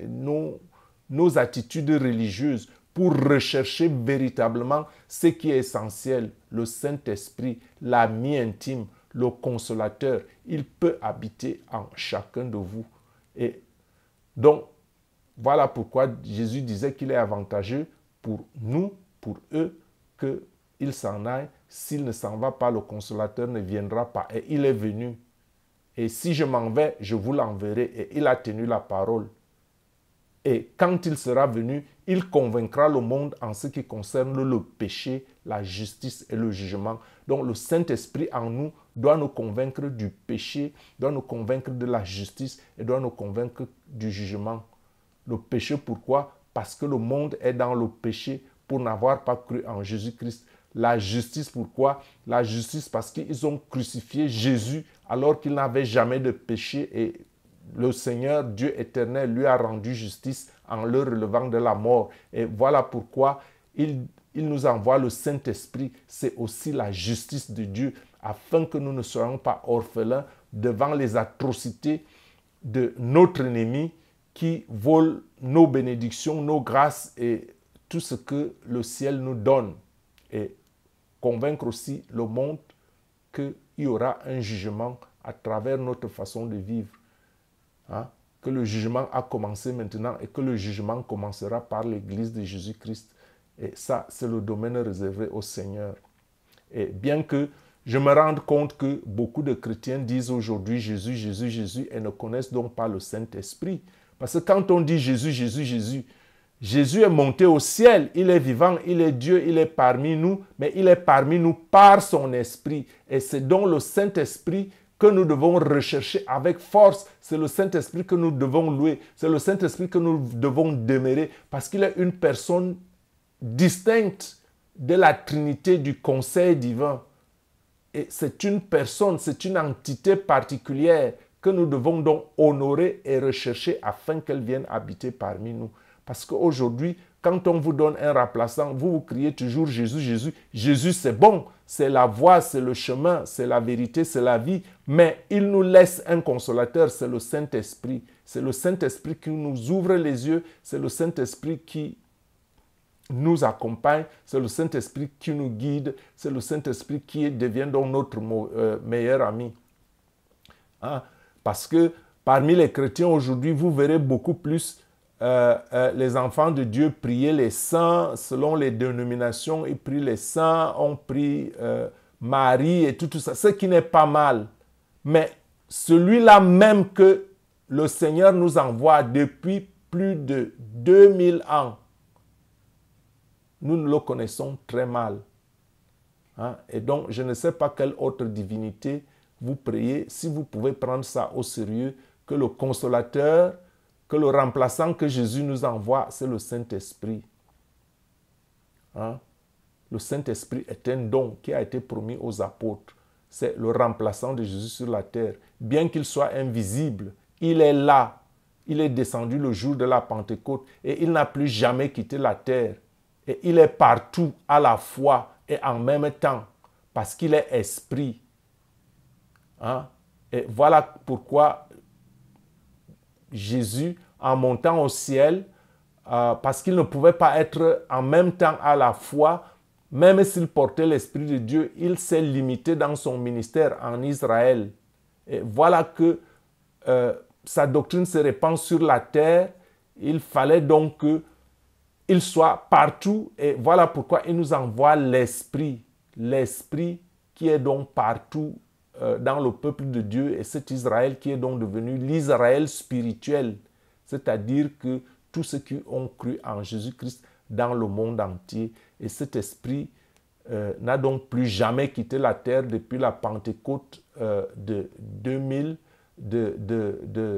nos attitudes religieuses pour rechercher véritablement ce qui est essentiel, le Saint-Esprit, l'ami intime, le consolateur. Il peut habiter en chacun de vous. Et donc, voilà pourquoi Jésus disait qu'il est avantageux pour nous, pour eux, qu'ils s'en aillent. S'il ne s'en va pas, le consolateur ne viendra pas. Et il est venu. Et si je m'en vais, je vous l'enverrai. Et il a tenu la parole. Et quand il sera venu, il convaincra le monde en ce qui concerne le péché, la justice et le jugement. Donc le Saint-Esprit en nous doit nous convaincre du péché, doit nous convaincre de la justice et doit nous convaincre du jugement. Le péché, pourquoi? Parce que le monde est dans le péché pour n'avoir pas cru en Jésus-Christ. La justice, pourquoi? La justice parce qu'ils ont crucifié Jésus alors qu'il n'avait jamais de péché et le Seigneur, Dieu éternel, lui a rendu justice en le relevant de la mort. Et voilà pourquoi il nous envoie le Saint-Esprit. C'est aussi la justice de Dieu, afin que nous ne soyons pas orphelins devant les atrocités de notre ennemi qui vole nos bénédictions, nos grâces et tout ce que le ciel nous donne. Et convaincre aussi le monde qu'il y aura un jugement à travers notre façon de vivre. Que le jugement a commencé maintenant et que le jugement commencera par l'Église de Jésus-Christ. Et ça, c'est le domaine réservé au Seigneur. Et bien que je me rende compte que beaucoup de chrétiens disent aujourd'hui Jésus, Jésus, Jésus et ne connaissent donc pas le Saint-Esprit. Parce que quand on dit Jésus, Jésus, Jésus, Jésus est monté au ciel, il est vivant, il est Dieu, il est parmi nous, mais il est parmi nous par son Esprit. Et c'est donc le Saint-Esprit que nous devons rechercher avec force. C'est le Saint-Esprit que nous devons louer. C'est le Saint-Esprit que nous devons demeurer parce qu'il est une personne distincte de la Trinité du conseil divin. Et c'est une personne, c'est une entité particulière que nous devons donc honorer et rechercher afin qu'elle vienne habiter parmi nous. Parce qu'aujourd'hui, quand on vous donne un remplaçant, vous criez toujours Jésus, Jésus. Jésus, c'est bon, c'est la voie, c'est le chemin, c'est la vérité, c'est la vie. Mais il nous laisse un consolateur, c'est le Saint-Esprit. C'est le Saint-Esprit qui nous ouvre les yeux, c'est le Saint-Esprit qui nous accompagne, c'est le Saint-Esprit qui nous guide, c'est le Saint-Esprit qui devient donc notre meilleur ami. Parce que parmi les chrétiens aujourd'hui, vous verrez beaucoup plus les enfants de Dieu prier les saints selon les dénominations. Ils prient les saints, on prie Marie et tout ça, ce qui n'est pas mal. Mais celui-là même que le Seigneur nous envoie depuis plus de 2000 ans, nous le connaissons très mal. Et donc, je ne sais pas quelle autre divinité vous priez, si vous pouvez prendre ça au sérieux, que le consolateur, que le remplaçant que Jésus nous envoie, c'est le Saint-Esprit. Le Saint-Esprit est un don qui a été promis aux apôtres. C'est le remplaçant de Jésus sur la terre. Bien qu'il soit invisible, il est là. Il est descendu le jour de la Pentecôte et il n'a plus jamais quitté la terre. Et il est partout à la fois et en même temps parce qu'il est esprit. Et voilà pourquoi Jésus, en montant au ciel, parce qu'il ne pouvait pas être en même temps à la fois, même s'il portait l'Esprit de Dieu, il s'est limité dans son ministère en Israël. Et voilà que sa doctrine se répand sur la terre. Il fallait donc qu'il soit partout. Et voilà pourquoi il nous envoie l'Esprit. L'Esprit qui est donc partout dans le peuple de Dieu. Et cet Israël qui est donc devenu l'Israël spirituel. C'est-à-dire que tous ceux qui ont cru en Jésus-Christ dans le monde entier. Et cet esprit n'a donc plus jamais quitté la terre depuis la Pentecôte de 2000, de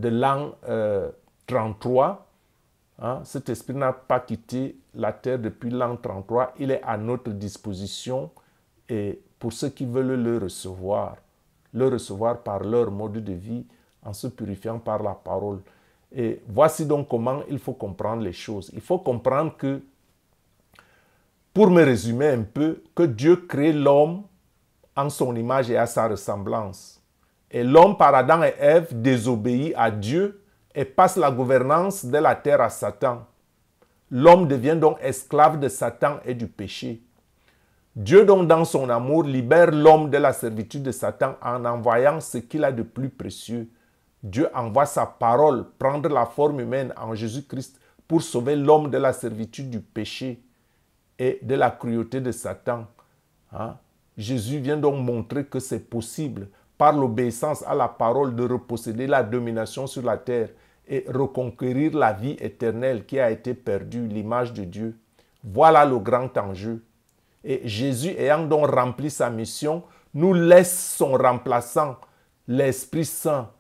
l'an 33. Hein? Cet esprit n'a pas quitté la terre depuis l'an 33. Il est à notre disposition et pour ceux qui veulent le recevoir par leur mode de vie, en se purifiant par la parole. Et voici donc comment il faut comprendre les choses. Il faut comprendre que, pour me résumer un peu, que Dieu crée l'homme en son image et à sa ressemblance. Et l'homme, par Adam et Ève, désobéit à Dieu et passe la gouvernance de la terre à Satan. L'homme devient donc esclave de Satan et du péché. Dieu donc, dans son amour, libère l'homme de la servitude de Satan en envoyant ce qu'il a de plus précieux. Dieu envoie sa parole prendre la forme humaine en Jésus-Christ pour sauver l'homme de la servitude du péché et de la cruauté de Satan. Hein? Jésus vient donc montrer que c'est possible, par l'obéissance à la parole, de reposséder la domination sur la terre et reconquérir la vie éternelle qui a été perdue, l'image de Dieu. Voilà le grand enjeu. Et Jésus, ayant donc rempli sa mission, nous laisse son remplaçant, l'Esprit Saint.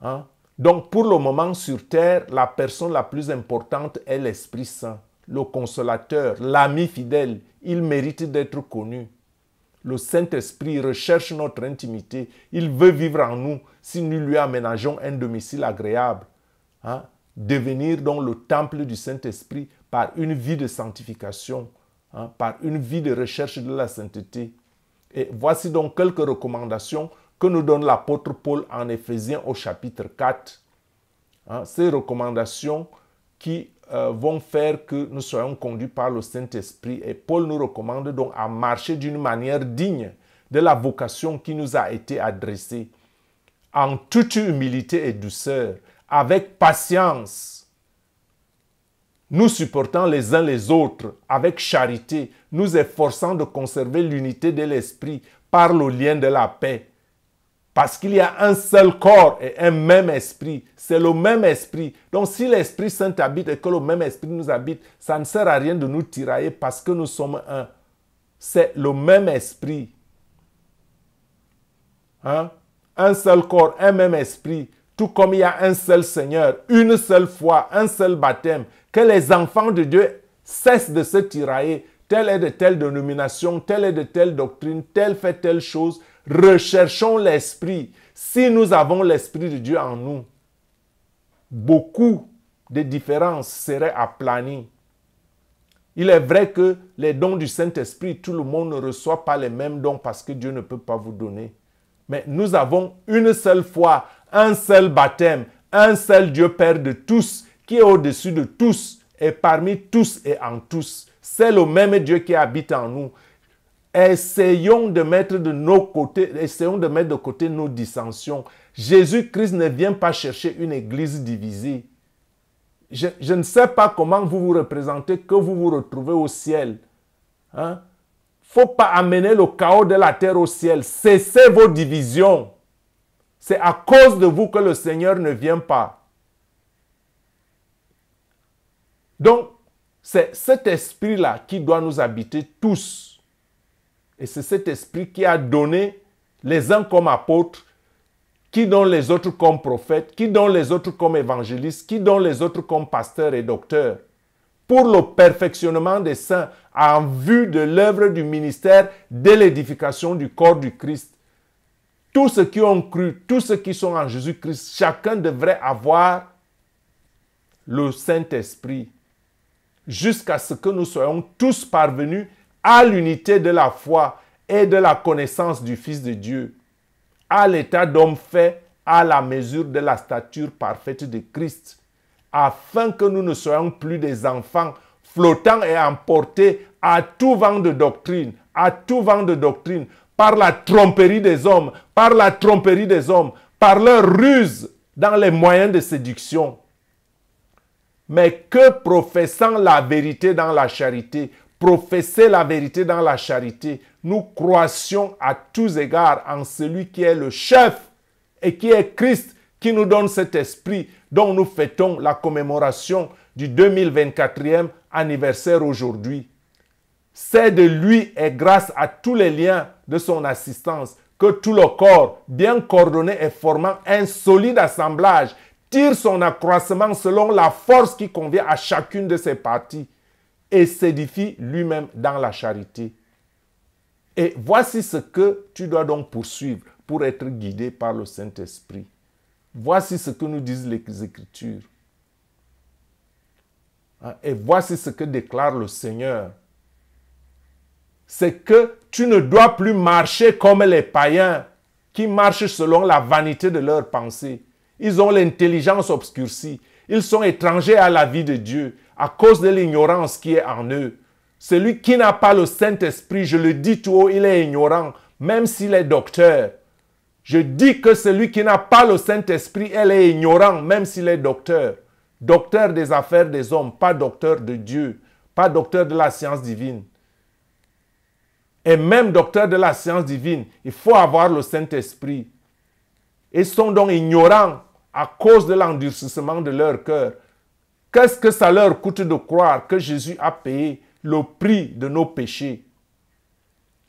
Hein? Donc, pour le moment sur terre, la personne la plus importante est l'Esprit Saint, le consolateur, l'ami fidèle. Il mérite d'être connu. Le Saint-Esprit recherche notre intimité. Il veut vivre en nous si nous lui aménageons un domicile agréable. Hein? Devenir donc le temple du Saint-Esprit par une vie de sanctification, hein? Par une vie de recherche de la sainteté. Et voici donc quelques recommandations que nous donne l'apôtre Paul en Éphésiens au chapitre 4. Hein, ces recommandations qui vont faire que nous soyons conduits par le Saint-Esprit. Et Paul nous recommande donc à marcher d'une manière digne de la vocation qui nous a été adressée, en toute humilité et douceur, avec patience, nous supportant les uns les autres, avec charité, nous efforçant de conserver l'unité de l'esprit par le lien de la paix. Parce qu'il y a un seul corps et un même esprit. C'est le même esprit. Donc si l'Esprit Saint habite et que le même esprit nous habite, ça ne sert à rien de nous tirailler parce que nous sommes un. C'est le même esprit. Hein? Un seul corps, un même esprit. Tout comme il y a un seul Seigneur, une seule foi, un seul baptême. Que les enfants de Dieu cessent de se tirailler. Telle est de telle dénomination, telle est de telle doctrine, telle fait telle chose. Recherchons l'esprit. Si nous avons l'esprit de Dieu en nous, beaucoup de différences seraient aplanies. Il est vrai que les dons du Saint-Esprit, tout le monde ne reçoit pas les mêmes dons parce que Dieu ne peut pas vous donner. Mais nous avons une seule foi, un seul baptême, un seul Dieu Père de tous, qui est au-dessus de tous et parmi tous et en tous. C'est le même Dieu qui habite en nous. Essayons de mettre de côté nos dissensions. Jésus-Christ ne vient pas chercher une église divisée. Je ne sais pas comment vous vous représentez que vous vous retrouvez au ciel. Hein? Faut pas amener le chaos de la terre au ciel. Cessez vos divisions. C'est à cause de vous que le Seigneur ne vient pas. Donc, c'est cet esprit-là qui doit nous habiter tous. Et c'est cet esprit qui a donné les uns comme apôtres, qui donne les autres comme prophètes, qui donne les autres comme évangélistes, qui donne les autres comme pasteurs et docteurs, pour le perfectionnement des saints, en vue de l'œuvre du ministère de l'édification du corps du Christ. Tous ceux qui ont cru, tous ceux qui sont en Jésus-Christ, chacun devrait avoir le Saint-Esprit, jusqu'à ce que nous soyons tous parvenus à l'unité de la foi et de la connaissance du Fils de Dieu, à l'état d'homme fait à la mesure de la stature parfaite de Christ, afin que nous ne soyons plus des enfants flottants et emportés à tout vent de doctrine, par la tromperie des hommes, par leur ruse dans les moyens de séduction. Mais que professant la vérité dans la charité, professer la vérité dans la charité, nous croissions à tous égards en celui qui est le chef et qui est Christ, qui nous donne cet esprit dont nous fêtons la commémoration du 2024e anniversaire aujourd'hui. C'est de lui et grâce à tous les liens de son assistance que tout le corps, bien coordonné et formant un solide assemblage, tire son accroissement selon la force qui convient à chacune de ses parties et s'édifie lui-même dans la charité. Et voici ce que tu dois donc poursuivre pour être guidé par le Saint-Esprit. Voici ce que nous disent les Écritures. Et voici ce que déclare le Seigneur. C'est que tu ne dois plus marcher comme les païens qui marchent selon la vanité de leurs pensées. Ils ont l'intelligence obscurcie. Ils sont étrangers à la vie de Dieu à cause de l'ignorance qui est en eux. Celui qui n'a pas le Saint-Esprit, je le dis tout haut, il est ignorant, même s'il est docteur. Je dis que celui qui n'a pas le Saint-Esprit, elle est ignorant, même s'il est docteur. Docteur des affaires des hommes, pas docteur de Dieu, pas docteur de la science divine. Et même docteur de la science divine, il faut avoir le Saint-Esprit. Ils sont donc ignorants à cause de l'endurcissement de leur cœur. Qu'est-ce que ça leur coûte de croire que Jésus a payé le prix de nos péchés?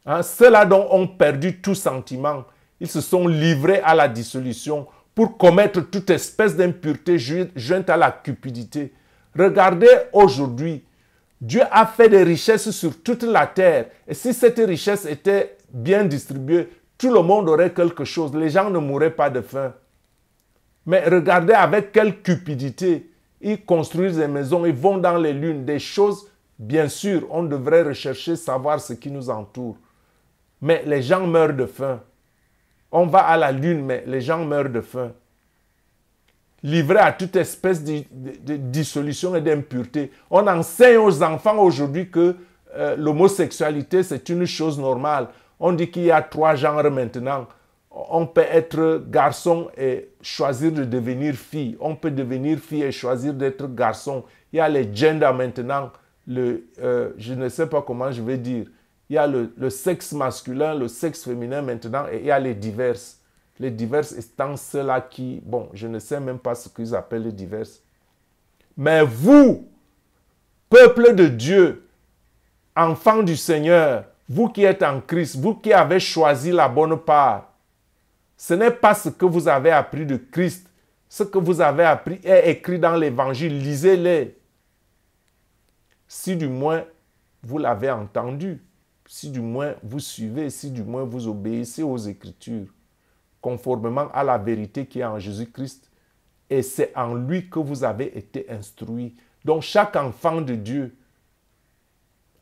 Ceux-là dont ont perdu tout sentiment, ils se sont livrés à la dissolution pour commettre toute espèce d'impureté jointe à la cupidité. Regardez aujourd'hui, Dieu a fait des richesses sur toute la terre. Et si cette richesse était bien distribuée, tout le monde aurait quelque chose. Les gens ne mourraient pas de faim. Mais regardez avec quelle cupidité ils construisent des maisons, ils vont dans les lunes, des choses, bien sûr, on devrait rechercher, savoir ce qui nous entoure. Mais les gens meurent de faim. On va à la lune, mais les gens meurent de faim. Livrés à toute espèce de dissolution et d'impureté. On enseigne aux enfants aujourd'hui que l'homosexualité, c'est une chose normale. On dit qu'il y a 3 genres maintenant. On peut être garçon et choisir de devenir fille. On peut devenir fille et choisir d'être garçon. Il y a les genders maintenant. Je ne sais pas comment je vais dire. Il y a le sexe masculin, le sexe féminin maintenant, et il y a les diverses. Les diverses étant ceux-là qui, bon, je ne sais même pas ce qu'ils appellent les diverses. Mais vous, peuple de Dieu, enfants du Seigneur, vous qui êtes en Christ, vous qui avez choisi la bonne part, ce n'est pas ce que vous avez appris de Christ. Ce que vous avez appris est écrit dans l'Évangile. Lisez-les. Si du moins vous l'avez entendu, si du moins vous suivez, si du moins vous obéissez aux Écritures, conformément à la vérité qui est en Jésus-Christ, et c'est en lui que vous avez été instruits. Donc chaque enfant de Dieu,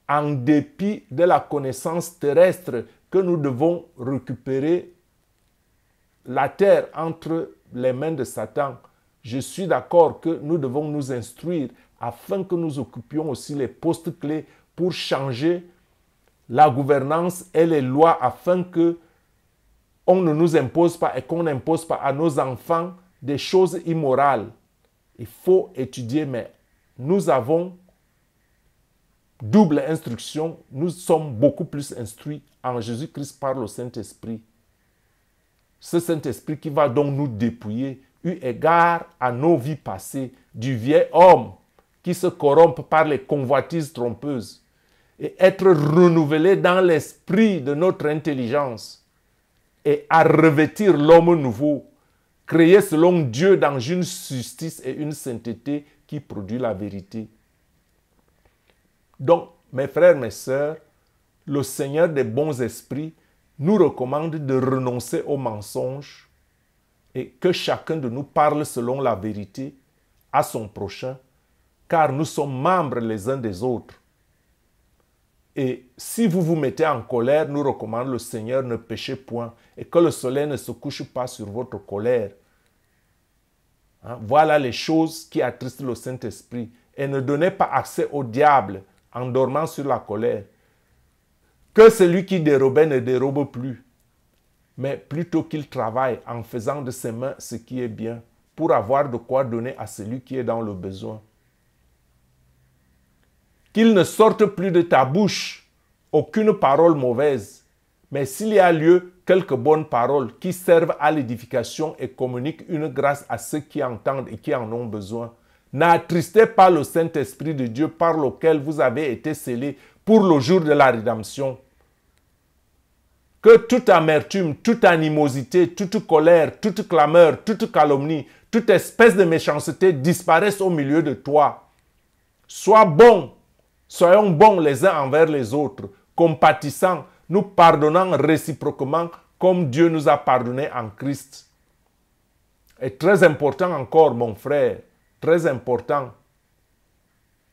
en dépit de la connaissance terrestre que nous devons récupérer, la terre entre les mains de Satan, je suis d'accord que nous devons nous instruire afin que nous occupions aussi les postes clés pour changer la gouvernance et les lois afin que on ne nous impose pas et qu'on n'impose pas à nos enfants des choses immorales. Il faut étudier, mais nous avons double instruction. Nous sommes beaucoup plus instruits en Jésus-Christ par le Saint-Esprit. Ce Saint-Esprit qui va donc nous dépouiller, eu égard à nos vies passées, du vieil homme qui se corrompt par les convoitises trompeuses et être renouvelé dans l'esprit de notre intelligence et à revêtir l'homme nouveau, créé selon Dieu dans une justice et une sainteté qui produit la vérité. Donc, mes frères, mes sœurs, le Seigneur des bons esprits nous recommande de renoncer aux mensonges et que chacun de nous parle selon la vérité à son prochain, car nous sommes membres les uns des autres. Et si vous vous mettez en colère, nous recommande le Seigneur, ne péchez point et que le soleil ne se couche pas sur votre colère. Hein? Voilà les choses qui attristent le Saint-Esprit. Et ne donnez pas accès au diable en dormant sur la colère. Que celui qui dérobait ne dérobe plus, mais plutôt qu'il travaille en faisant de ses mains ce qui est bien, pour avoir de quoi donner à celui qui est dans le besoin. Qu'il ne sorte plus de ta bouche aucune parole mauvaise, mais s'il y a lieu, quelques bonnes paroles qui servent à l'édification et communiquent une grâce à ceux qui entendent et qui en ont besoin. N'attristez pas le Saint-Esprit de Dieu par lequel vous avez été scellés pour le jour de la rédemption. Que toute amertume, toute animosité, toute colère, toute clameur, toute calomnie, toute espèce de méchanceté disparaisse au milieu de toi. Sois bon, soyons bons les uns envers les autres, compatissants, nous pardonnant réciproquement comme Dieu nous a pardonné en Christ. Et très important encore, mon frère, très important,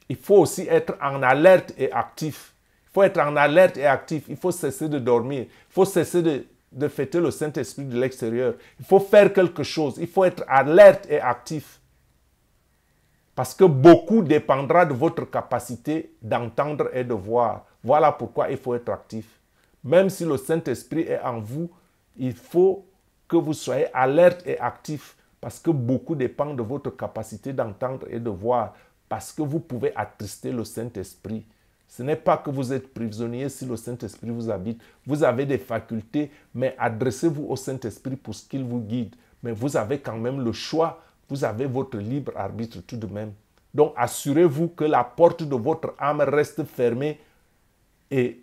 il faut aussi être en alerte et actif. Il faut être en alerte et actif. Il faut cesser de dormir. Il faut cesser de fêter le Saint-Esprit de l'extérieur. Il faut faire quelque chose. Il faut être alerte et actif. Parce que beaucoup dépendra de votre capacité d'entendre et de voir. Voilà pourquoi il faut être actif. Même si le Saint-Esprit est en vous, il faut que vous soyez alerte et actif. Parce que beaucoup dépend de votre capacité d'entendre et de voir. Parce que vous pouvez attrister le Saint-Esprit. Ce n'est pas que vous êtes prisonnier si le Saint-Esprit vous habite. Vous avez des facultés, mais adressez-vous au Saint-Esprit pour ce qu'il vous guide. Mais vous avez quand même le choix. Vous avez votre libre arbitre tout de même. Donc assurez-vous que la porte de votre âme reste fermée et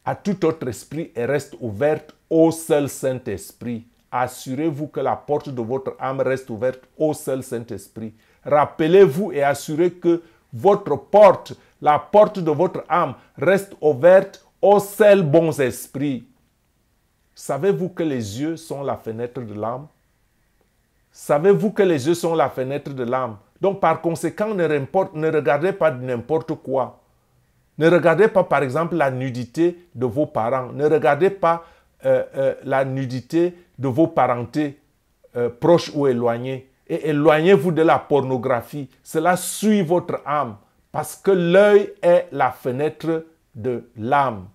à tout autre esprit et reste ouverte au seul Saint-Esprit. Assurez-vous que la porte de votre âme reste ouverte au seul Saint-Esprit. Rappelez-vous et assurez que votre porte, la porte de votre âme, reste ouverte aux seuls bons esprits. Savez-vous que les yeux sont la fenêtre de l'âme? Savez-vous que les yeux sont la fenêtre de l'âme? Donc par conséquent, ne regardez pas n'importe quoi. Ne regardez pas par exemple la nudité de vos parents. Ne regardez pas la nudité de vos parentés proches ou éloignés. Et éloignez-vous de la pornographie. Cela suit votre âme. Parce que l'œil est la fenêtre de l'âme.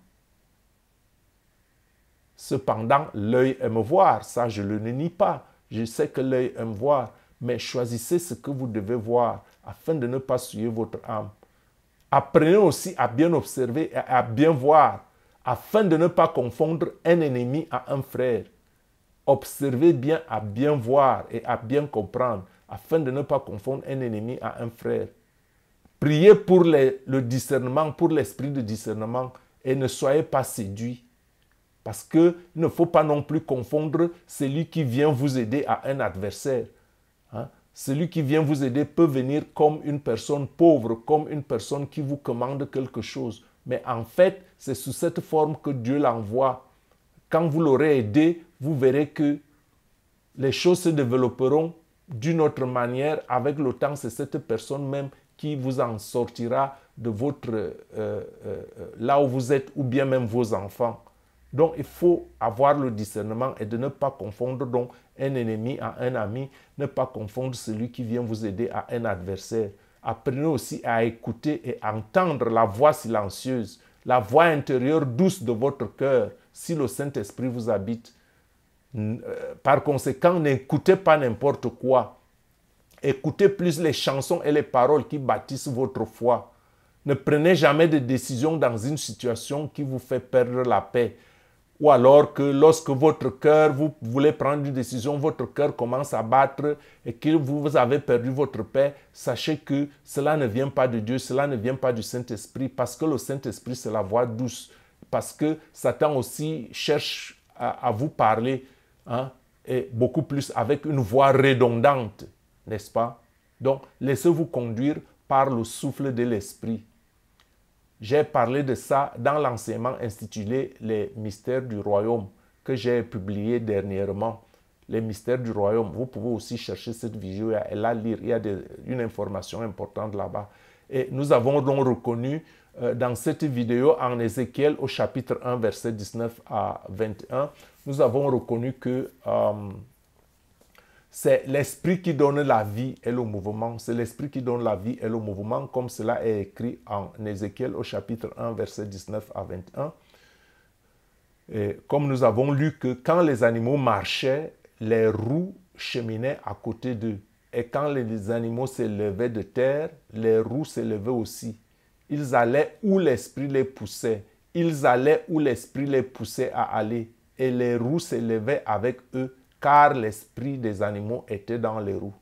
Cependant, l'œil aime voir. Ça, je ne le nie pas. Je sais que l'œil aime voir. Mais choisissez ce que vous devez voir afin de ne pas souiller votre âme. Apprenez aussi à bien observer et à bien voir afin de ne pas confondre un ennemi à un frère. Observez bien à bien voir et à bien comprendre afin de ne pas confondre un ennemi à un frère. Priez pour le discernement, pour l'esprit de discernement et ne soyez pas séduits. Parce qu'il ne faut pas non plus confondre celui qui vient vous aider à un adversaire. Hein? Celui qui vient vous aider peut venir comme une personne pauvre, comme une personne qui vous commande quelque chose. Mais en fait, c'est sous cette forme que Dieu l'envoie. Quand vous l'aurez aidé, vous verrez que les choses se développeront d'une autre manière. Avec le temps, c'est cette personne même qui vous en sortira de votre là où vous êtes, ou bien même vos enfants. Donc, il faut avoir le discernement et de ne pas confondre donc un ennemi à un ami, ne pas confondre celui qui vient vous aider à un adversaire. Apprenez aussi à écouter et entendre la voix silencieuse, la voix intérieure douce de votre cœur, si le Saint-Esprit vous habite. Par conséquent, n'écoutez pas n'importe quoi. Écoutez plus les chansons et les paroles qui bâtissent votre foi. Ne prenez jamais de décision dans une situation qui vous fait perdre la paix. Ou alors que lorsque votre cœur, vous voulez prendre une décision, votre cœur commence à battre et que vous avez perdu votre paix, sachez que cela ne vient pas de Dieu, cela ne vient pas du Saint-Esprit, parce que le Saint-Esprit, c'est la voix douce. Parce que Satan aussi cherche à vous parler, hein, et beaucoup plus avec une voix redondante, n'est-ce pas? Donc, laissez-vous conduire par le souffle de l'Esprit. J'ai parlé de ça dans l'enseignement intitulé « Les mystères du royaume » que j'ai publié dernièrement. Les mystères du royaume. Vous pouvez aussi chercher cette vidéo et la lire. Il y a une information importante là-bas. Et nous avons donc reconnu dans cette vidéo en Ézéchiel au chapitre 1, verset 19 à 21, nous avons reconnu que C'est l'esprit qui donne la vie et le mouvement. C'est l'esprit qui donne la vie et le mouvement, comme cela est écrit en Ézéchiel au chapitre 1, versets 19 à 21. Et comme nous avons lu que quand les animaux marchaient, les roues cheminaient à côté d'eux. Et quand les animaux s'élevaient de terre, les roues s'élevaient aussi. Ils allaient où l'esprit les poussait. Ils allaient où l'esprit les poussait à aller. Et les roues s'élevaient avec eux, car l'esprit des animaux était dans les roues.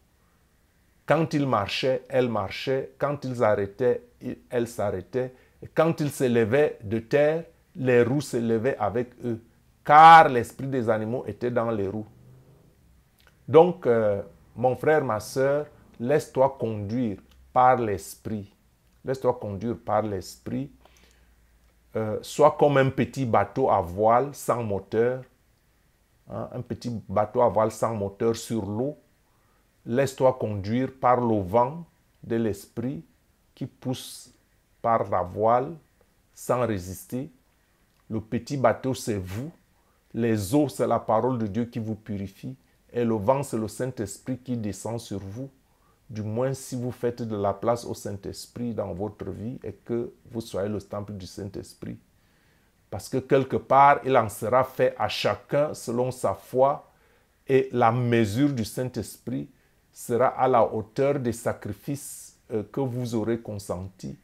Quand ils marchaient, elles marchaient. Quand ils arrêtaient, elles s'arrêtaient. Et quand ils s'élevaient de terre, les roues s'élevaient avec eux, car l'esprit des animaux était dans les roues. Donc, mon frère, ma soeur, laisse-toi conduire par l'esprit. Laisse-toi conduire par l'esprit. Sois comme un petit bateau à voile sans moteur. Un petit bateau à voile sans moteur sur l'eau. Laisse-toi conduire par le vent de l'esprit qui pousse par la voile sans résister. Le petit bateau, c'est vous. Les eaux, c'est la parole de Dieu qui vous purifie. Et le vent, c'est le Saint-Esprit qui descend sur vous. Du moins, si vous faites de la place au Saint-Esprit dans votre vie et que vous soyez le temple du Saint-Esprit. Parce que quelque part, il en sera fait à chacun selon sa foi et la mesure du Saint-Esprit sera à la hauteur des sacrifices que vous aurez consentis.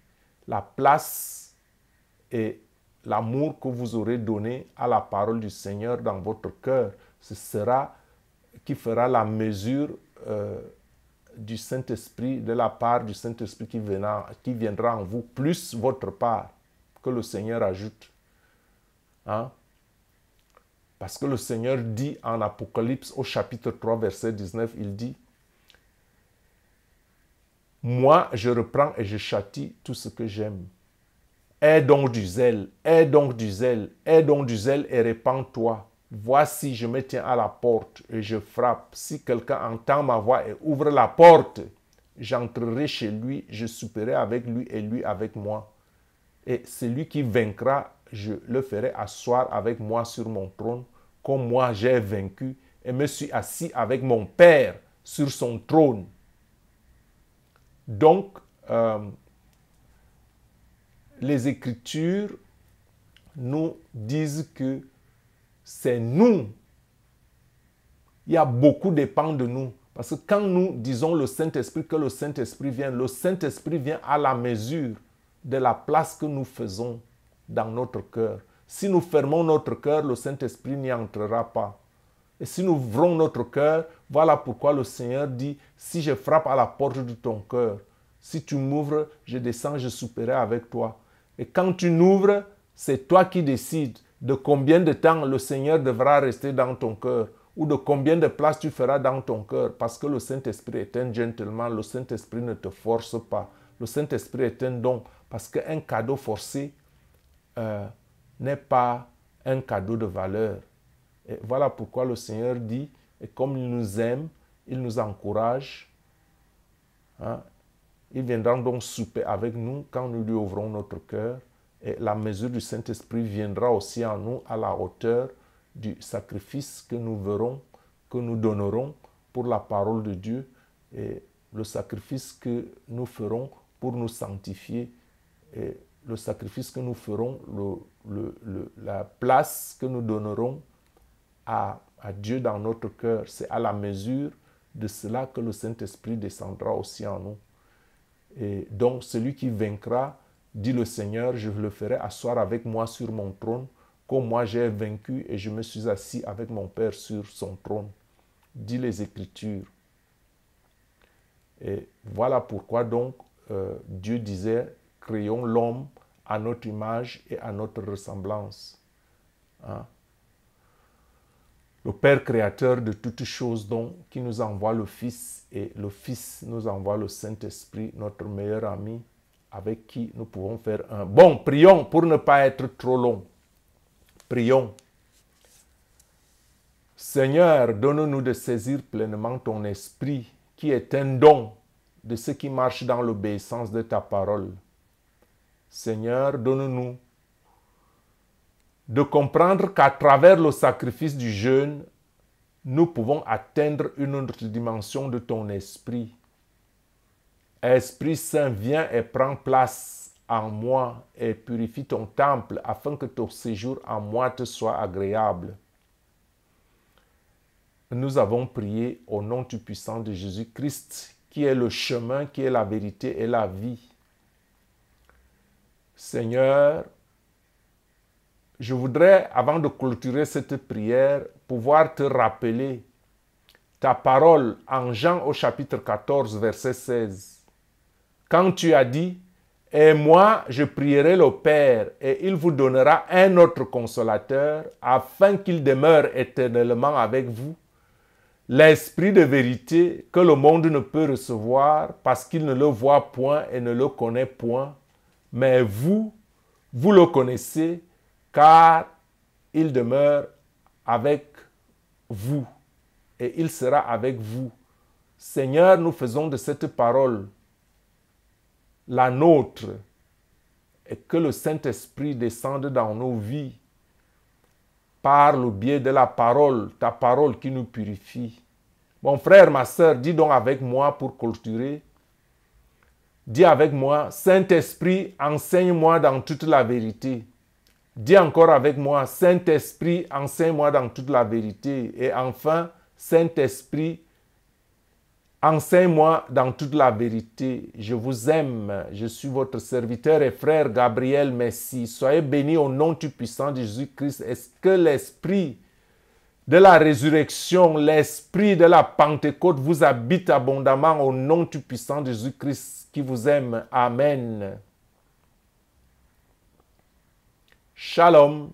La place et l'amour que vous aurez donné à la parole du Seigneur dans votre cœur, ce sera qui fera la mesure du Saint-Esprit, de la part du Saint-Esprit qui viendra en vous, plus votre part, que le Seigneur ajoute. Hein? Parce que le Seigneur dit en Apocalypse au chapitre 3, verset 19, il dit « Moi, je reprends et je châtie tout ce que j'aime. Aie donc du zèle, aie donc du zèle, aie donc du zèle et répands-toi. Voici, je me tiens à la porte et je frappe. Si quelqu'un entend ma voix et ouvre la porte, j'entrerai chez lui, je souperai avec lui et lui avec moi. Et celui qui vaincra, je le ferai asseoir avec moi sur mon trône, comme moi j'ai vaincu et me suis assis avec mon Père sur son trône. » Donc, les Écritures nous disent que c'est nous. Il y a beaucoup dépend de nous. Parce que quand nous disons le Saint-Esprit, que le Saint-Esprit vient à la mesure de la place que nous faisons dans notre cœur. Si nous fermons notre cœur, le Saint-Esprit n'y entrera pas. Et si nous ouvrons notre cœur, voilà pourquoi le Seigneur dit, si je frappe à la porte de ton cœur, si tu m'ouvres, je descends, je souperai avec toi. Et quand tu m'ouvres, c'est toi qui décides de combien de temps le Seigneur devra rester dans ton cœur ou de combien de place tu feras dans ton cœur, parce que le Saint-Esprit est un gentleman, le Saint-Esprit ne te force pas. Le Saint-Esprit est un don, parce qu'un cadeau forcé n'est pas un cadeau de valeur. Et voilà pourquoi le Seigneur dit, et comme il nous aime, il nous encourage, hein, il viendra donc souper avec nous quand nous lui ouvrons notre cœur, et la mesure du Saint-Esprit viendra aussi en nous à la hauteur du sacrifice que nous verrons, que nous donnerons pour la parole de Dieu, et le sacrifice que nous ferons pour nous sanctifier, et le sacrifice que nous ferons, la place que nous donnerons à Dieu dans notre cœur. C'est à la mesure de cela que le Saint-Esprit descendra aussi en nous. Et donc, celui qui vaincra, dit le Seigneur, je le ferai asseoir avec moi sur mon trône, comme moi j'ai vaincu et je me suis assis avec mon Père sur son trône. Dit les Écritures. Et voilà pourquoi donc Dieu disait, créons l'homme à notre image et à notre ressemblance. Hein? Le Père créateur de toutes choses, donc, qui nous envoie le Fils, et le Fils nous envoie le Saint-Esprit, notre meilleur ami, avec qui nous pouvons faire un... Bon, prions pour ne pas être trop long. Prions. Seigneur, donne-nous de saisir pleinement ton esprit, qui est un don de ceux qui marchent dans l'obéissance de ta parole. Seigneur, donne-nous de comprendre qu'à travers le sacrifice du jeûne, nous pouvons atteindre une autre dimension de ton esprit. Esprit Saint, viens et prends place en moi et purifie ton temple afin que ton séjour en moi te soit agréable. Nous avons prié au nom tout puissant de Jésus-Christ, qui est le chemin, qui est la vérité et la vie. Seigneur, je voudrais, avant de clôturer cette prière, pouvoir te rappeler ta parole en Jean au chapitre 14, verset 16. Quand tu as dit, « Et moi, je prierai le Père, et il vous donnera un autre consolateur, afin qu'il demeure éternellement avec vous, l'Esprit de vérité que le monde ne peut recevoir, parce qu'il ne le voit point et ne le connaît point, mais vous le connaissez, car il demeure avec vous et il sera avec vous. » Seigneur, nous faisons de cette parole la nôtre et que le Saint-Esprit descende dans nos vies par le biais de la parole, ta parole qui nous purifie. Mon frère, ma sœur, dis donc avec moi pour clôturer. Dis avec moi, Saint-Esprit, enseigne-moi dans toute la vérité. Dis encore avec moi, Saint-Esprit, enseigne-moi dans toute la vérité. Et enfin, Saint-Esprit, enseigne-moi dans toute la vérité. Je vous aime. Je suis votre serviteur et frère Gabriel Messi. Soyez bénis au nom tout puissant de Jésus-Christ. Est-ce que l'Esprit de la résurrection, l'Esprit de la Pentecôte vous habite abondamment au nom tout puissant de Jésus-Christ qui vous aime. Amen. Shalom.